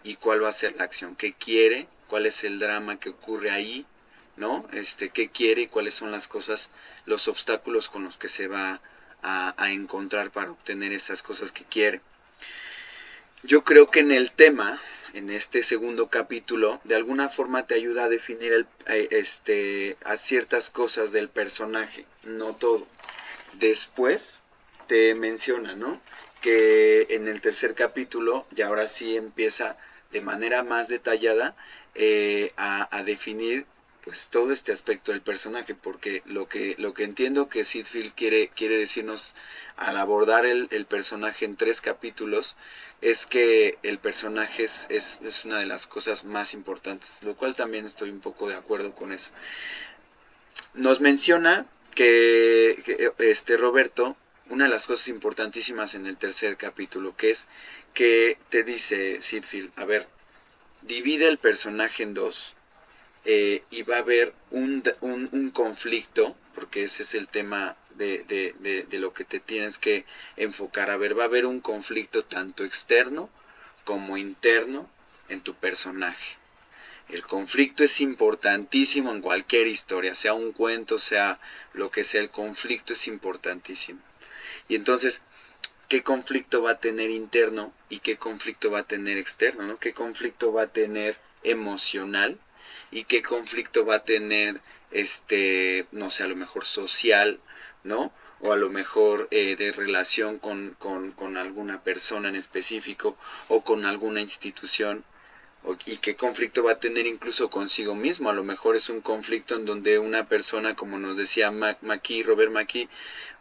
Speaker 1: ¿Y cuál va a ser la acción? ¿Qué quiere? ¿Cuál es el drama que ocurre ahí? ¿No? ¿Qué quiere y cuáles son las cosas, los obstáculos con los que se va a encontrar para obtener esas cosas que quiere? Yo creo que en el tema, en este segundo capítulo, de alguna forma te ayuda a definir a ciertas cosas del personaje, no todo. Después te menciona, ¿no?, que en el tercer capítulo, y ahora sí empieza de manera más detallada a definir pues todo este aspecto del personaje, porque lo que entiendo que Sid Field quiere decirnos al abordar el personaje en 3 capítulos es que el personaje es una de las cosas más importantes, lo cual también estoy un poco de acuerdo con eso. Nos menciona que Roberto, una de las cosas importantísimas en el tercer capítulo, que es que te dice Sid Field, a ver, divide el personaje en 2, y va a haber un conflicto, porque ese es el tema de lo que te tienes que enfocar. A ver, va a haber un conflicto tanto externo como interno en tu personaje. El conflicto es importantísimo en cualquier historia, sea un cuento, sea lo que sea, el conflicto es importantísimo. Y entonces, ¿qué conflicto va a tener interno y qué conflicto va a tener externo, ¿no? ¿Qué conflicto va a tener emocional y qué conflicto va a tener, no sé, a lo mejor social, ¿no? O a lo mejor de relación con alguna persona en específico o con alguna institución? Y qué conflicto va a tener incluso consigo mismo. A lo mejor es un conflicto en donde una persona, como nos decía Robert McKee,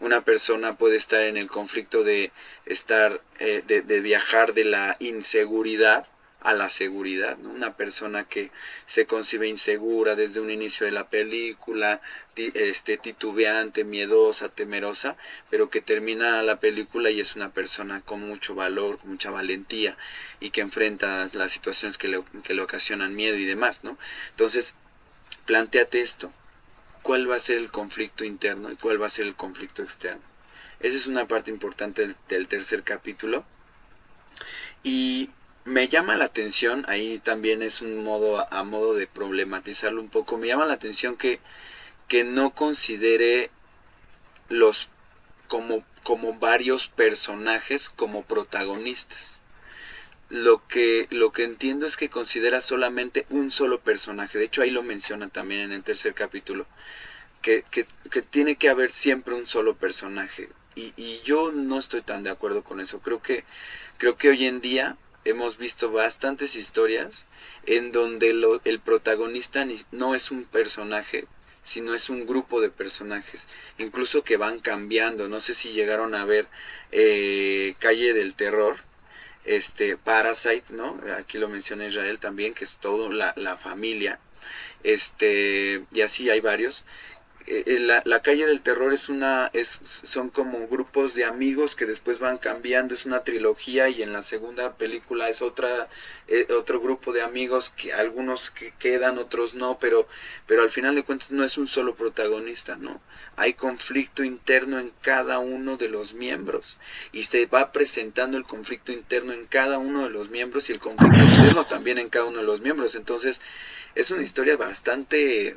Speaker 1: una persona puede estar en el conflicto de de viajar de la inseguridad a la seguridad, ¿no? Una persona que se concibe insegura desde un inicio de la película, titubeante, miedosa, temerosa, pero que termina la película y es una persona con mucho valor, con mucha valentía y que enfrenta las situaciones que le ocasionan miedo y demás, ¿no? Entonces, plantéate esto, ¿cuál va a ser el conflicto interno y cuál va a ser el conflicto externo? Esa es una parte importante del tercer capítulo. Y me llama la atención, ahí también es un modo a modo de problematizarlo un poco, me llama la atención que no considere como varios personajes como protagonistas. Lo que entiendo es que considera solamente un solo personaje. De hecho, ahí lo menciona también en el tercer capítulo, que tiene que haber siempre un solo personaje. Y yo no estoy tan de acuerdo con eso. Creo que hoy en día hemos visto bastantes historias en donde el protagonista no es un personaje, sino es un grupo de personajes, incluso que van cambiando. No sé si llegaron a ver Calle del Terror, Parasite, ¿no? Aquí lo menciona Israel también, que es todo la familia, y así hay varios. La Calle del Terror son como grupos de amigos que después van cambiando, es una trilogía y en la segunda película es otro grupo de amigos, que algunos que quedan, otros no, pero al final de cuentas no es un solo protagonista, ¿no? Hay conflicto interno en cada uno de los miembros y se va presentando el conflicto interno en cada uno de los miembros y el conflicto externo también en cada uno de los miembros. Entonces es una historia bastante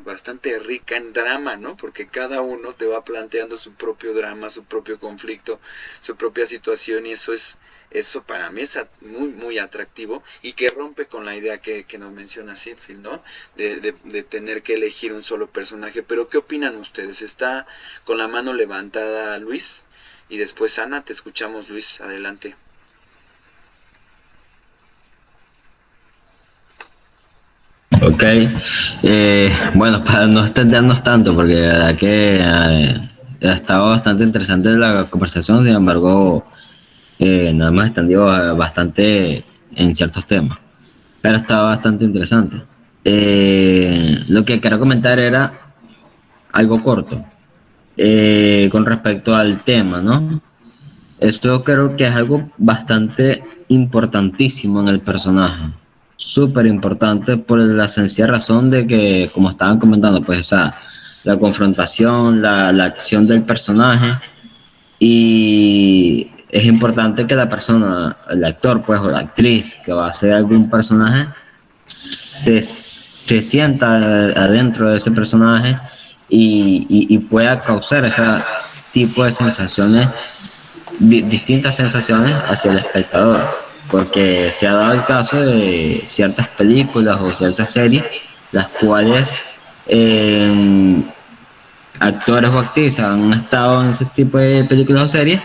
Speaker 1: rica en drama, ¿no? Porque cada uno te va planteando su propio drama, su propio conflicto, su propia situación, y eso para mí es muy, muy atractivo y que rompe con la idea que nos menciona Sheffield, ¿no? De tener que elegir un solo personaje. Pero ¿qué opinan ustedes? Está con la mano levantada Luis y después Ana, te escuchamos, Luis, adelante.
Speaker 5: Ok, bueno, para no extendernos tanto, porque la verdad que ha estado bastante interesante la conversación. Sin embargo, Nada más extendido bastante en ciertos temas, pero estaba bastante interesante. Lo que quería comentar era algo corto con respecto al tema, ¿no? Esto creo que es algo bastante importantísimo en el personaje, súper importante por la sencilla razón de que, como estaban comentando, pues esa, la confrontación, la acción del personaje, y es importante que la persona, el actor pues o la actriz que va a hacer algún personaje se sienta adentro de ese personaje y pueda causar ese tipo de sensaciones, distintas sensaciones hacia el espectador, porque se ha dado el caso de ciertas películas o ciertas series las cuales actores o actrices han estado en ese tipo de películas o series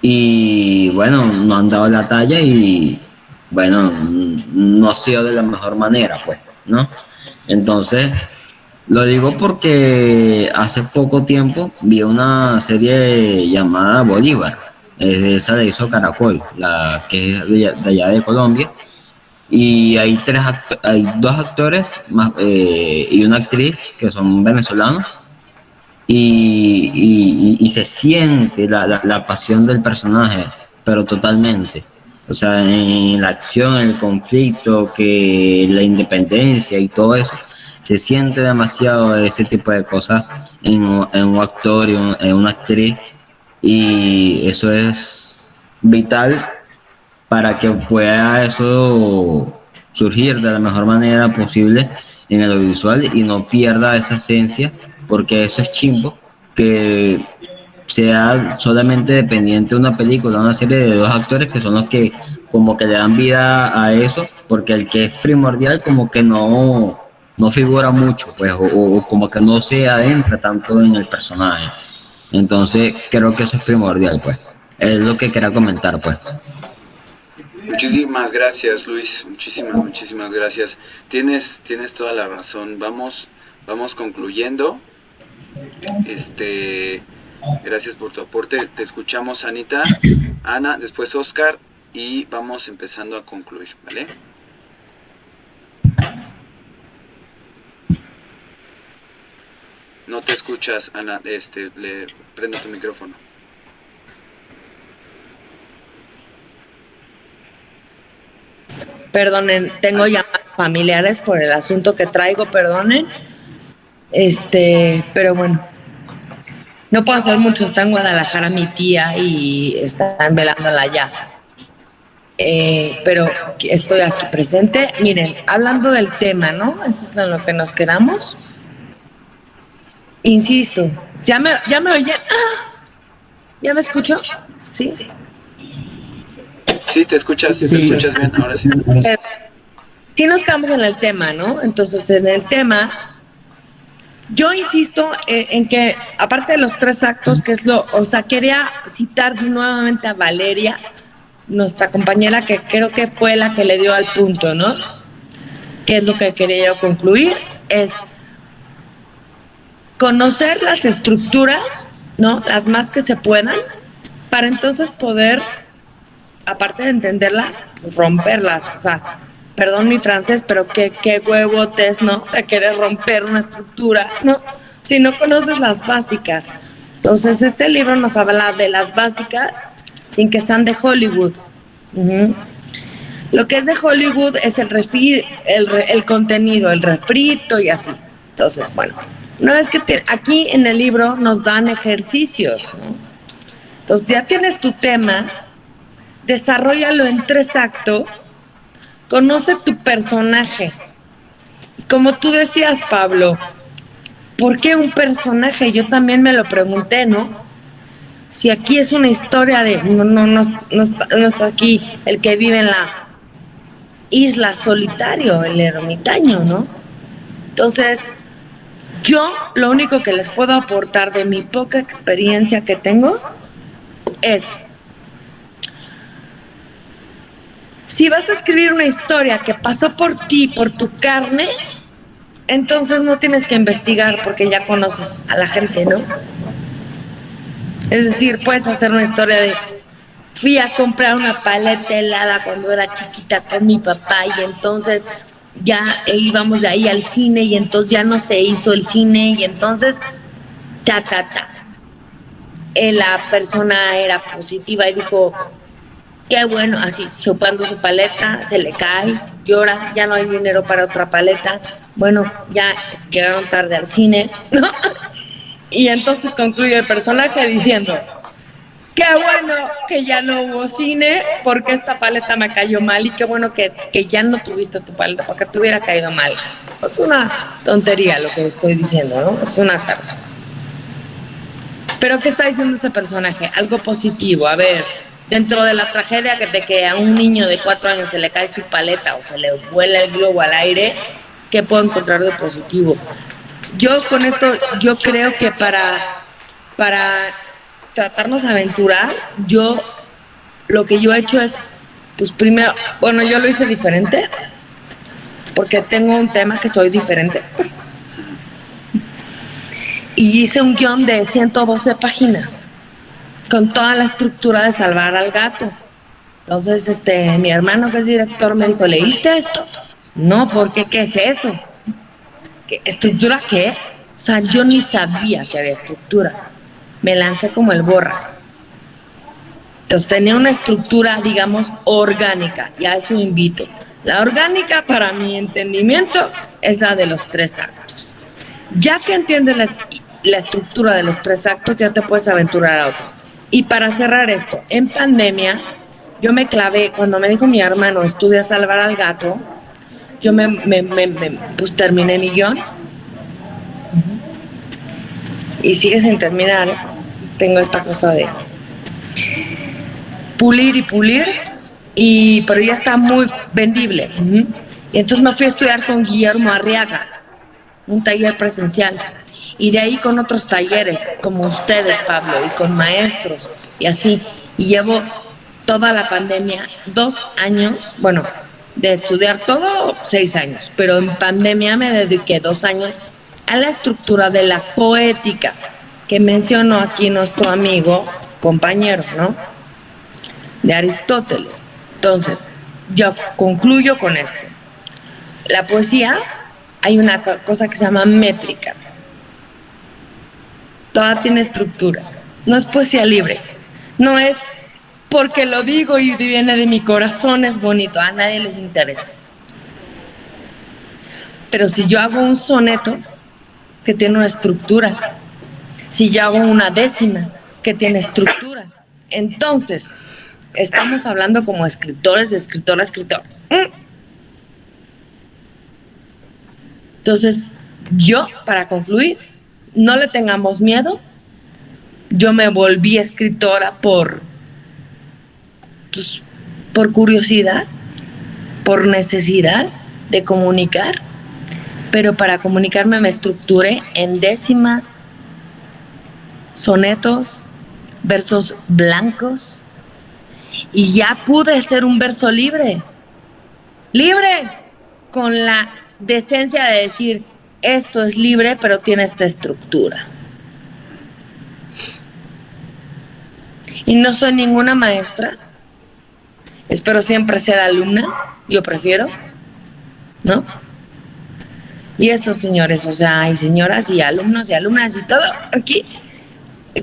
Speaker 5: y bueno, no han dado la talla y bueno, no ha sido de la mejor manera, pues, ¿no? Entonces, lo digo porque hace poco tiempo vi una serie llamada Bolívar, esa la hizo Caracol, la que es de allá de Colombia, y hay hay dos actores más, y una actriz que son venezolanos, y se siente la pasión del personaje, pero totalmente. O sea, en la acción, en el conflicto, que la independencia y todo eso, se siente demasiado ese tipo de cosas en un actor y en una actriz, y eso es vital para que pueda eso surgir de la mejor manera posible en el audiovisual y no pierda esa esencia, porque eso es chimbo, que sea solamente dependiente de una película, una serie de dos actores que son los que como que le dan vida a eso, porque el que es primordial como que no figura mucho, pues, o como que no se adentra tanto en el personaje. Entonces creo que eso es primordial, pues. Es lo que quería comentar, pues.
Speaker 1: Muchísimas gracias, Luis. Muchísimas gracias. Tienes toda la razón. Vamos concluyendo. Gracias por tu aporte. Te escuchamos, Anita, Ana, después Oscar, y vamos empezando a concluir, ¿vale? No te escuchas, Ana. Prende tu micrófono.
Speaker 6: Perdonen, tengo llamadas familiares por el asunto que traigo, perdonen. Pero bueno, no puedo hacer mucho, está en Guadalajara mi tía y están velándola ya. Pero estoy aquí presente. Miren, hablando del tema, ¿no? Eso es en lo que nos quedamos. Insisto, ¿ya me oyen? ¡Ah! ¿Ya me escucho? ¿Sí?
Speaker 1: Sí, te escuchas bien, ahora sí.
Speaker 6: Sí nos quedamos en el tema, ¿no? Entonces, en el tema, yo insisto en que, aparte de los 3 actos, que es quería citar nuevamente a Valeria, nuestra compañera, que creo que fue la que le dio al punto, ¿no? Que es lo que quería yo concluir, es conocer las estructuras, ¿no? Las más que se puedan, para entonces poder, aparte de entenderlas, romperlas. O sea, perdón mi francés, pero qué huevotes, ¿no? De querer romper una estructura, ¿no? Si no conoces las básicas. Entonces, este libro nos habla de las básicas sin que sean de Hollywood. Lo que es de Hollywood es el contenido, el refrito y así. Entonces, bueno, una vez que aquí en el libro nos dan ejercicios, ¿no? Entonces, ya tienes tu tema, desarróllalo en 3 actos, conoce tu personaje. Como tú decías, Pablo, ¿por qué un personaje? Yo también me lo pregunté, ¿no? Si aquí es una historia de, no está aquí el que vive en la isla solitario, el ermitaño, ¿no? Entonces, yo lo único que les puedo aportar de mi poca experiencia que tengo es, si vas a escribir una historia que pasó por ti, por tu carne, entonces no tienes que investigar porque ya conoces a la gente, ¿no? Es decir, puedes hacer una historia de fui a comprar una paleta helada cuando era chiquita con mi papá y entonces ya íbamos de ahí al cine y entonces ya no se hizo el cine y entonces la persona era positiva y dijo, qué bueno, así chupando su paleta, se le cae, llora, ya no hay dinero para otra paleta, bueno, ya llegaron tarde al cine, ¿no? Y entonces concluye el personaje diciendo, qué bueno que ya no hubo cine porque esta paleta me cayó mal y qué bueno que ya no tuviste tu paleta porque te hubiera caído mal. Es una tontería lo que estoy diciendo, ¿no? Es una sarta. Pero ¿qué está diciendo este personaje? Algo positivo. A ver, dentro de la tragedia de que a un niño de 4 años se le cae su paleta o se le vuela el globo al aire, ¿qué puedo encontrar de positivo? Yo con esto, yo creo que para tratarnos de aventurar, lo que yo he hecho es, pues primero, bueno, yo lo hice diferente, porque tengo un tema que soy diferente. Y hice un guión de 112 páginas, con toda la estructura de salvar al gato. Entonces, mi hermano que es director me dijo, ¿leíste esto? No, ¿por qué? ¿Qué es eso? ¿Qué estructura qué? O sea, yo ni sabía que había estructura. Me lancé como el borras. Entonces tenía una estructura, digamos, orgánica, y a eso invito. La orgánica, para mi entendimiento, es la de los 3 actos. Ya que entiendes la estructura de los 3 actos, ya te puedes aventurar a otros. Y para cerrar esto, en pandemia, yo me clavé, cuando me dijo mi hermano, estudia salvar al gato, yo pues terminé mi guión. Y sigue sin terminar. Tengo esta cosa de pulir y pulir, pero ya está muy vendible. Y entonces me fui a estudiar con Guillermo Arriaga, un taller presencial, y de ahí con otros talleres, como ustedes, Pablo, y con maestros, y así. Y llevo toda la pandemia, 2 años, bueno, de estudiar todo, 6 años, pero en pandemia me dediqué 2 años a la estructura de la poética, que mencionó aquí nuestro amigo, compañero, ¿no? De Aristóteles. Entonces, yo concluyo con esto. La poesía, hay una cosa que se llama métrica. Toda tiene estructura. No es poesía libre. No es porque lo digo y viene de mi corazón, es bonito. A nadie les interesa. Pero si yo hago un soneto que tiene una estructura, si yo hago una décima que tiene estructura, entonces estamos hablando como escritores, de escritor a escritor. Entonces, yo, para concluir, no le tengamos miedo. Yo me volví escritora por curiosidad, por necesidad de comunicar, pero para comunicarme me estructuré en décimas, sonetos, versos blancos, y ya pude ser un verso libre, con la decencia de decir, esto es libre, pero tiene esta estructura. Y no soy ninguna maestra, espero siempre ser alumna, yo prefiero, ¿no? Y eso, señores, o sea, hay señoras y alumnos y alumnas y todo aquí.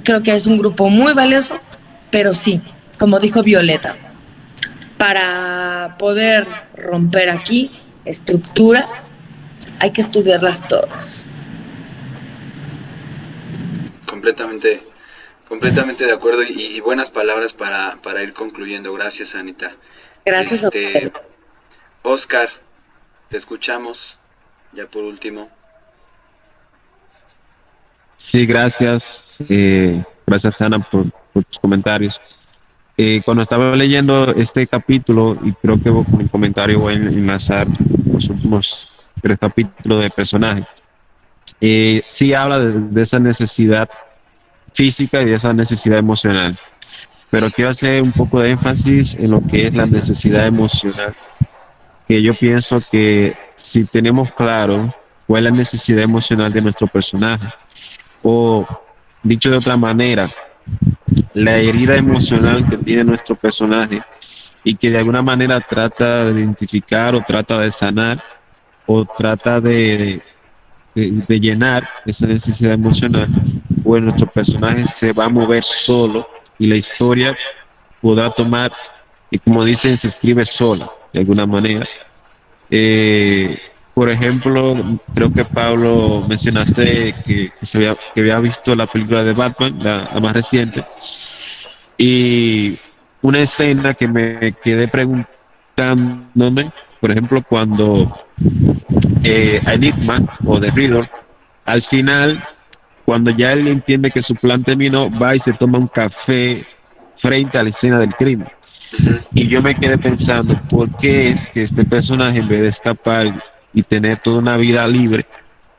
Speaker 6: Creo que es un grupo muy valioso, pero sí, como dijo Violeta, para poder romper aquí estructuras, hay que estudiarlas todas.
Speaker 1: Completamente de acuerdo y buenas palabras para ir concluyendo. Gracias, Anita.
Speaker 6: Gracias a usted.
Speaker 1: Oscar, te escuchamos, ya por último.
Speaker 3: Sí, gracias. Gracias, Ana, por tus comentarios. Cuando estaba leyendo este capítulo, y creo que con mi comentario voy a enlazar los últimos 3 capítulos de personaje, sí habla de esa necesidad física y de esa necesidad emocional. Pero quiero hacer un poco de énfasis en lo que es la necesidad emocional, que yo pienso que si tenemos claro cuál es la necesidad emocional de nuestro personaje, o dicho de otra manera, la herida emocional que tiene nuestro personaje y que de alguna manera trata de identificar o trata de sanar o trata de llenar esa necesidad emocional, pues nuestro personaje se va a mover solo y la historia podrá tomar, y como dicen, se escribe sola, de alguna manera. Por ejemplo, creo que Pablo mencionaste que había visto la película de Batman, la más reciente, y una escena que me quedé preguntándome, por ejemplo, cuando a Enigma o The Riddle, al final, cuando ya él entiende que su plan terminó, va y se toma un café frente a la escena del crimen. Y yo me quedé pensando, ¿por qué es que este personaje, en vez de escapar y tener toda una vida libre,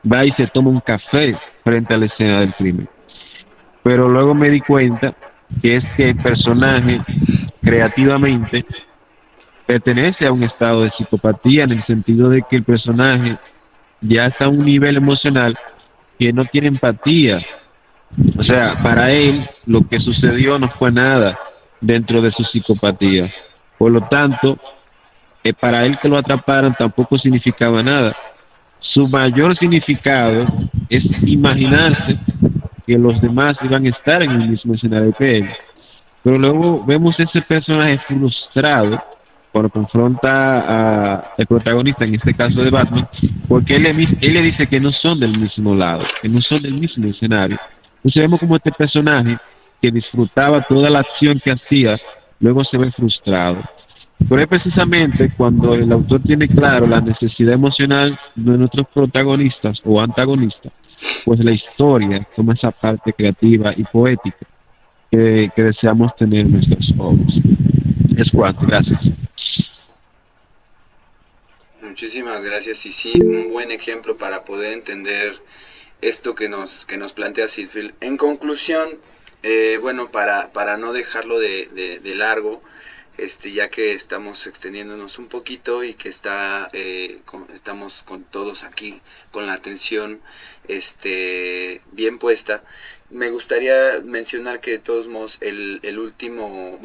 Speaker 3: va y se toma un café frente a la escena del crimen? Pero luego me di cuenta que es que el personaje creativamente pertenece a un estado de psicopatía, en el sentido de que el personaje ya está a un nivel emocional que no tiene empatía. O sea, para él lo que sucedió no fue nada dentro de su psicopatía. Por lo tanto, para él que lo atraparan tampoco significaba nada. Su mayor significado es imaginarse que los demás iban a estar en el mismo escenario que él. Pero luego vemos ese personaje frustrado cuando confronta al protagonista, en este caso de Batman, porque él le dice que no son del mismo lado, que no son del mismo escenario. Entonces vemos como este personaje que disfrutaba toda la acción que hacía, luego se ve frustrado. Pero es precisamente cuando el autor tiene claro la necesidad emocional de nuestros protagonistas o antagonistas, pues la historia toma esa parte creativa y poética que deseamos tener en nuestras obras. Es cuanto, gracias.
Speaker 1: Muchísimas gracias y sí, un buen ejemplo para poder entender esto que nos plantea Sitfield. En conclusión, bueno, para no dejarlo de largo, ya que estamos extendiéndonos un poquito y que estamos con todos aquí con la atención bien puesta, me gustaría mencionar que de todos modos el último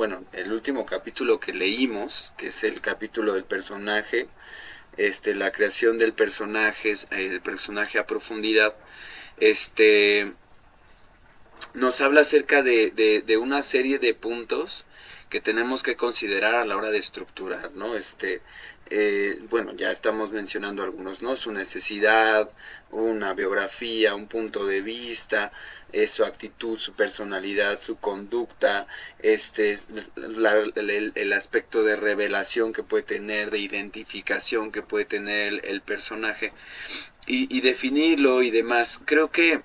Speaker 1: capítulo que leímos, que es el capítulo del personaje, la creación del personaje, el personaje a profundidad, nos habla acerca de una serie de puntos que tenemos que considerar a la hora de estructurar, ¿no? Bueno, ya estamos mencionando algunos, ¿no? Su necesidad, una biografía, un punto de vista, su actitud, su personalidad, su conducta, el aspecto de revelación que puede tener, de identificación que puede tener el personaje, y definirlo y demás. Creo que,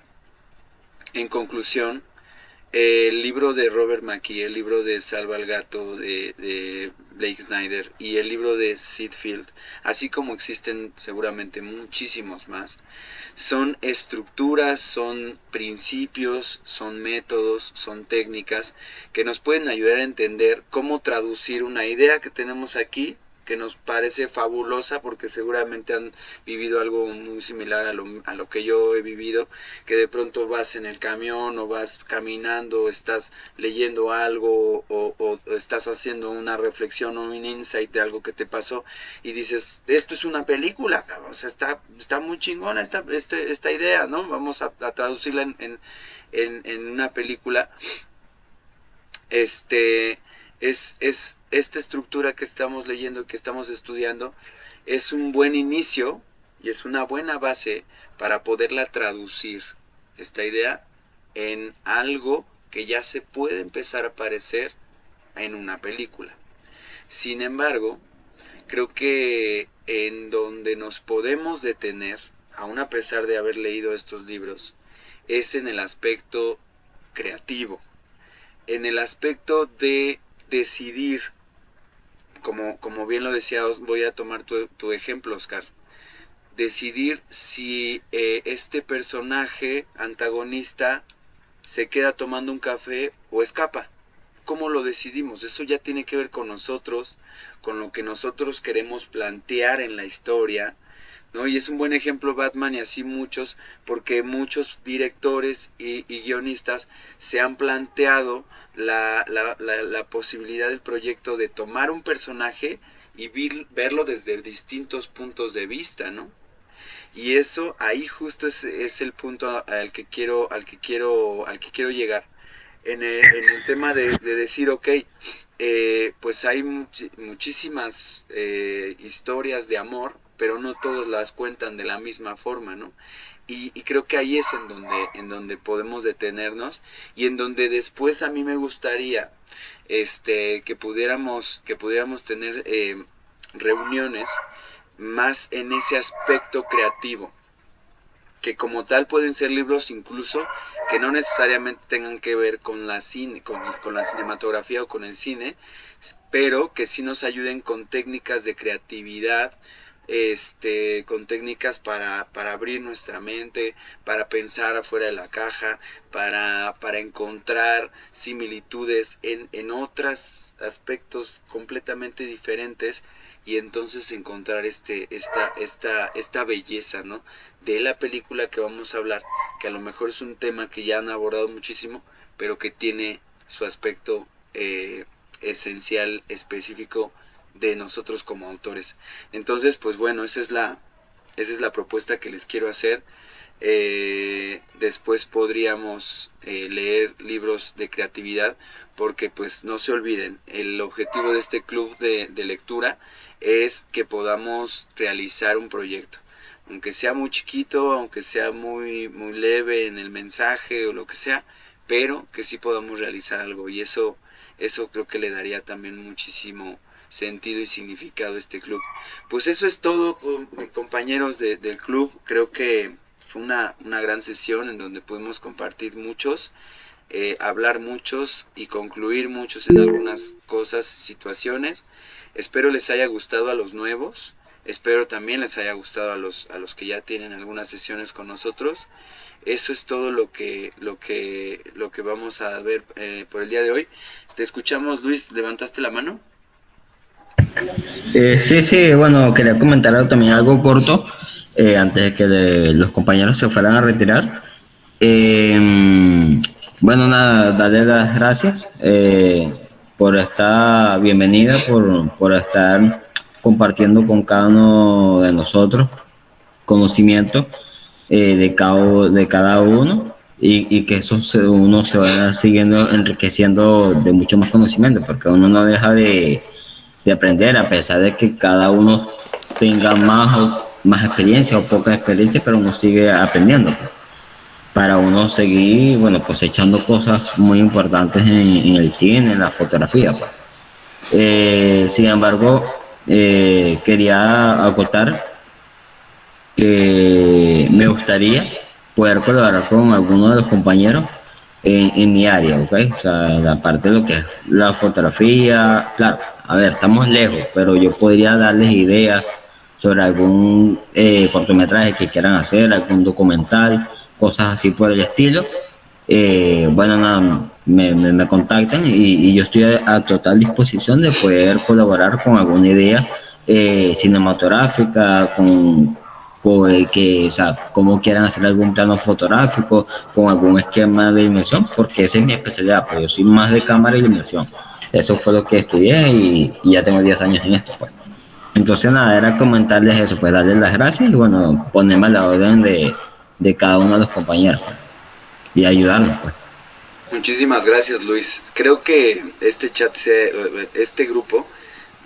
Speaker 1: en conclusión, el libro de Robert McKee, el libro de Salva al Gato de Blake Snyder y el libro de Sitfield, así como existen seguramente muchísimos más, son estructuras, son principios, son métodos, son técnicas que nos pueden ayudar a entender cómo traducir una idea que tenemos aquí, que nos parece fabulosa, porque seguramente han vivido algo muy similar a lo que yo he vivido, que de pronto vas en el camión o vas caminando, estás leyendo algo o estás haciendo una reflexión o un insight de algo que te pasó y dices, esto es una película, cabrón. O sea, está muy chingona esta idea, ¿no? Vamos a traducirla en una película. Esta estructura que estamos leyendo, que estamos estudiando, es un buen inicio y es una buena base para poderla traducir, esta idea, en algo que ya se puede empezar a parecer en una película. Sin embargo, creo que en donde nos podemos detener, aun a pesar de haber leído estos libros, es en el aspecto creativo, en el aspecto de decidir, como bien lo decías, voy a tomar tu ejemplo, Oscar, decidir si este personaje antagonista se queda tomando un café o escapa. ¿Cómo lo decidimos? Eso ya tiene que ver con nosotros, con lo que nosotros queremos plantear en la historia, ¿no? Y es un buen ejemplo Batman y así muchos, porque muchos directores y guionistas se han planteado la posibilidad del proyecto de tomar un personaje y verlo desde distintos puntos de vista, ¿no? Y eso ahí justo es el punto al que quiero llegar. En el tema de decir, ok, pues hay muchísimas historias de amor, pero no todos las cuentan de la misma forma, ¿no? Y creo que ahí es en donde podemos detenernos, y en donde después a mí me gustaría que pudiéramos tener reuniones más en ese aspecto creativo, que como tal pueden ser libros incluso que no necesariamente tengan que ver con la cinematografía o con el cine, pero que sí nos ayuden con técnicas de creatividad, con técnicas para abrir nuestra mente, para pensar afuera de la caja, para encontrar similitudes en otros aspectos completamente diferentes, y entonces encontrar esta belleza, ¿no?, de la película que vamos a hablar, que a lo mejor es un tema que ya han abordado muchísimo, pero que tiene su aspecto esencial, específico de nosotros como autores. Entonces, pues bueno, esa es la propuesta que les quiero hacer. Después podríamos leer libros de creatividad, porque pues no se olviden, el objetivo de este club de lectura es que podamos realizar un proyecto, aunque sea muy chiquito, aunque sea muy leve en el mensaje o lo que sea, pero que sí podamos realizar algo, y eso creo que le daría también muchísimo sentido y significado a este club. Pues eso es todo, compañeros del club. Creo que fue una gran sesión en donde pudimos compartir muchos, hablar muchos y concluir muchos en algunas cosas, situaciones. Espero les haya gustado a los nuevos, espero también les haya gustado a los que ya tienen algunas sesiones con nosotros. Eso es todo lo que vamos a ver por el día de hoy. Te escuchamos, Luis. ¿Levantaste la mano?
Speaker 5: Sí, bueno, quería comentar también algo corto antes de que los compañeros se fueran a retirar. Bueno, nada, darle las gracias por esta bienvenida, por estar compartiendo con cada uno de nosotros conocimiento de cada uno, y que uno se vaya siguiendo enriqueciendo de mucho más conocimiento, porque uno no deja de aprender, a pesar de que cada uno tenga más experiencia o poca experiencia, pero uno sigue aprendiendo, pues, para uno seguir, bueno, cosechando cosas muy importantes en el cine, en la fotografía, pues. Sin embargo, quería acotar que me gustaría poder colaborar con alguno de los compañeros en mi área, ¿ok? O sea, la parte de lo que es la fotografía. Claro, a ver, estamos lejos, pero yo podría darles ideas sobre algún cortometraje que quieran hacer, algún documental, cosas así por el estilo. Bueno, nada, me contactan y yo estoy a total disposición de poder colaborar con alguna idea cinematográfica, o sea, como quieran hacer algún plano fotográfico, con algún esquema de dimensión, porque esa es mi especialidad, pues yo soy más de cámara y dimensión. Eso fue lo que estudié y ya tengo 10 años en esto, pues. Entonces nada, era comentarles eso, pues darles las gracias y bueno, ponerme a la orden de cada uno de los compañeros, pues, y ayudarnos, pues.
Speaker 1: Muchísimas gracias, Luis. Creo que este grupo,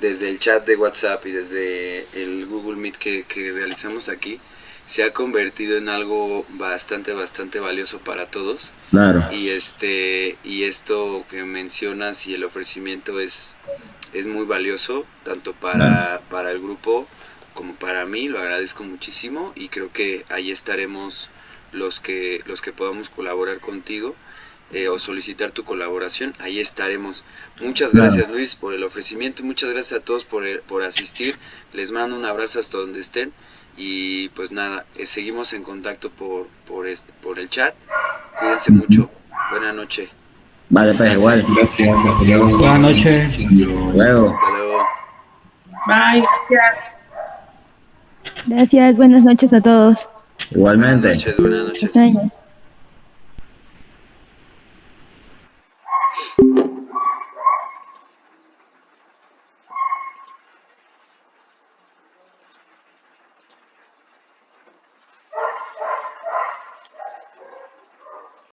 Speaker 1: desde el chat de WhatsApp y desde el Google Meet que realizamos aquí, se ha convertido en algo bastante valioso para todos.
Speaker 5: Claro.
Speaker 1: Y esto que mencionas y el ofrecimiento es muy valioso, tanto para el grupo como para mí. Lo agradezco muchísimo, y creo que ahí estaremos los que podamos colaborar contigo, o solicitar tu colaboración. Ahí estaremos. Muchas gracias, Luis, por el ofrecimiento. Muchas gracias a todos por asistir. Les mando un abrazo hasta donde estén, y pues nada, seguimos en contacto por el chat. Cuídense mucho. Buenas noches.
Speaker 5: Vale, pues igual.
Speaker 4: Gracias, hasta luego.
Speaker 12: Buenas noches.
Speaker 5: Luego.
Speaker 1: Hasta luego.
Speaker 7: Bye, gracias.
Speaker 8: Gracias, buenas noches a todos.
Speaker 5: Igualmente.
Speaker 1: Buenas noches.
Speaker 8: Muchos años.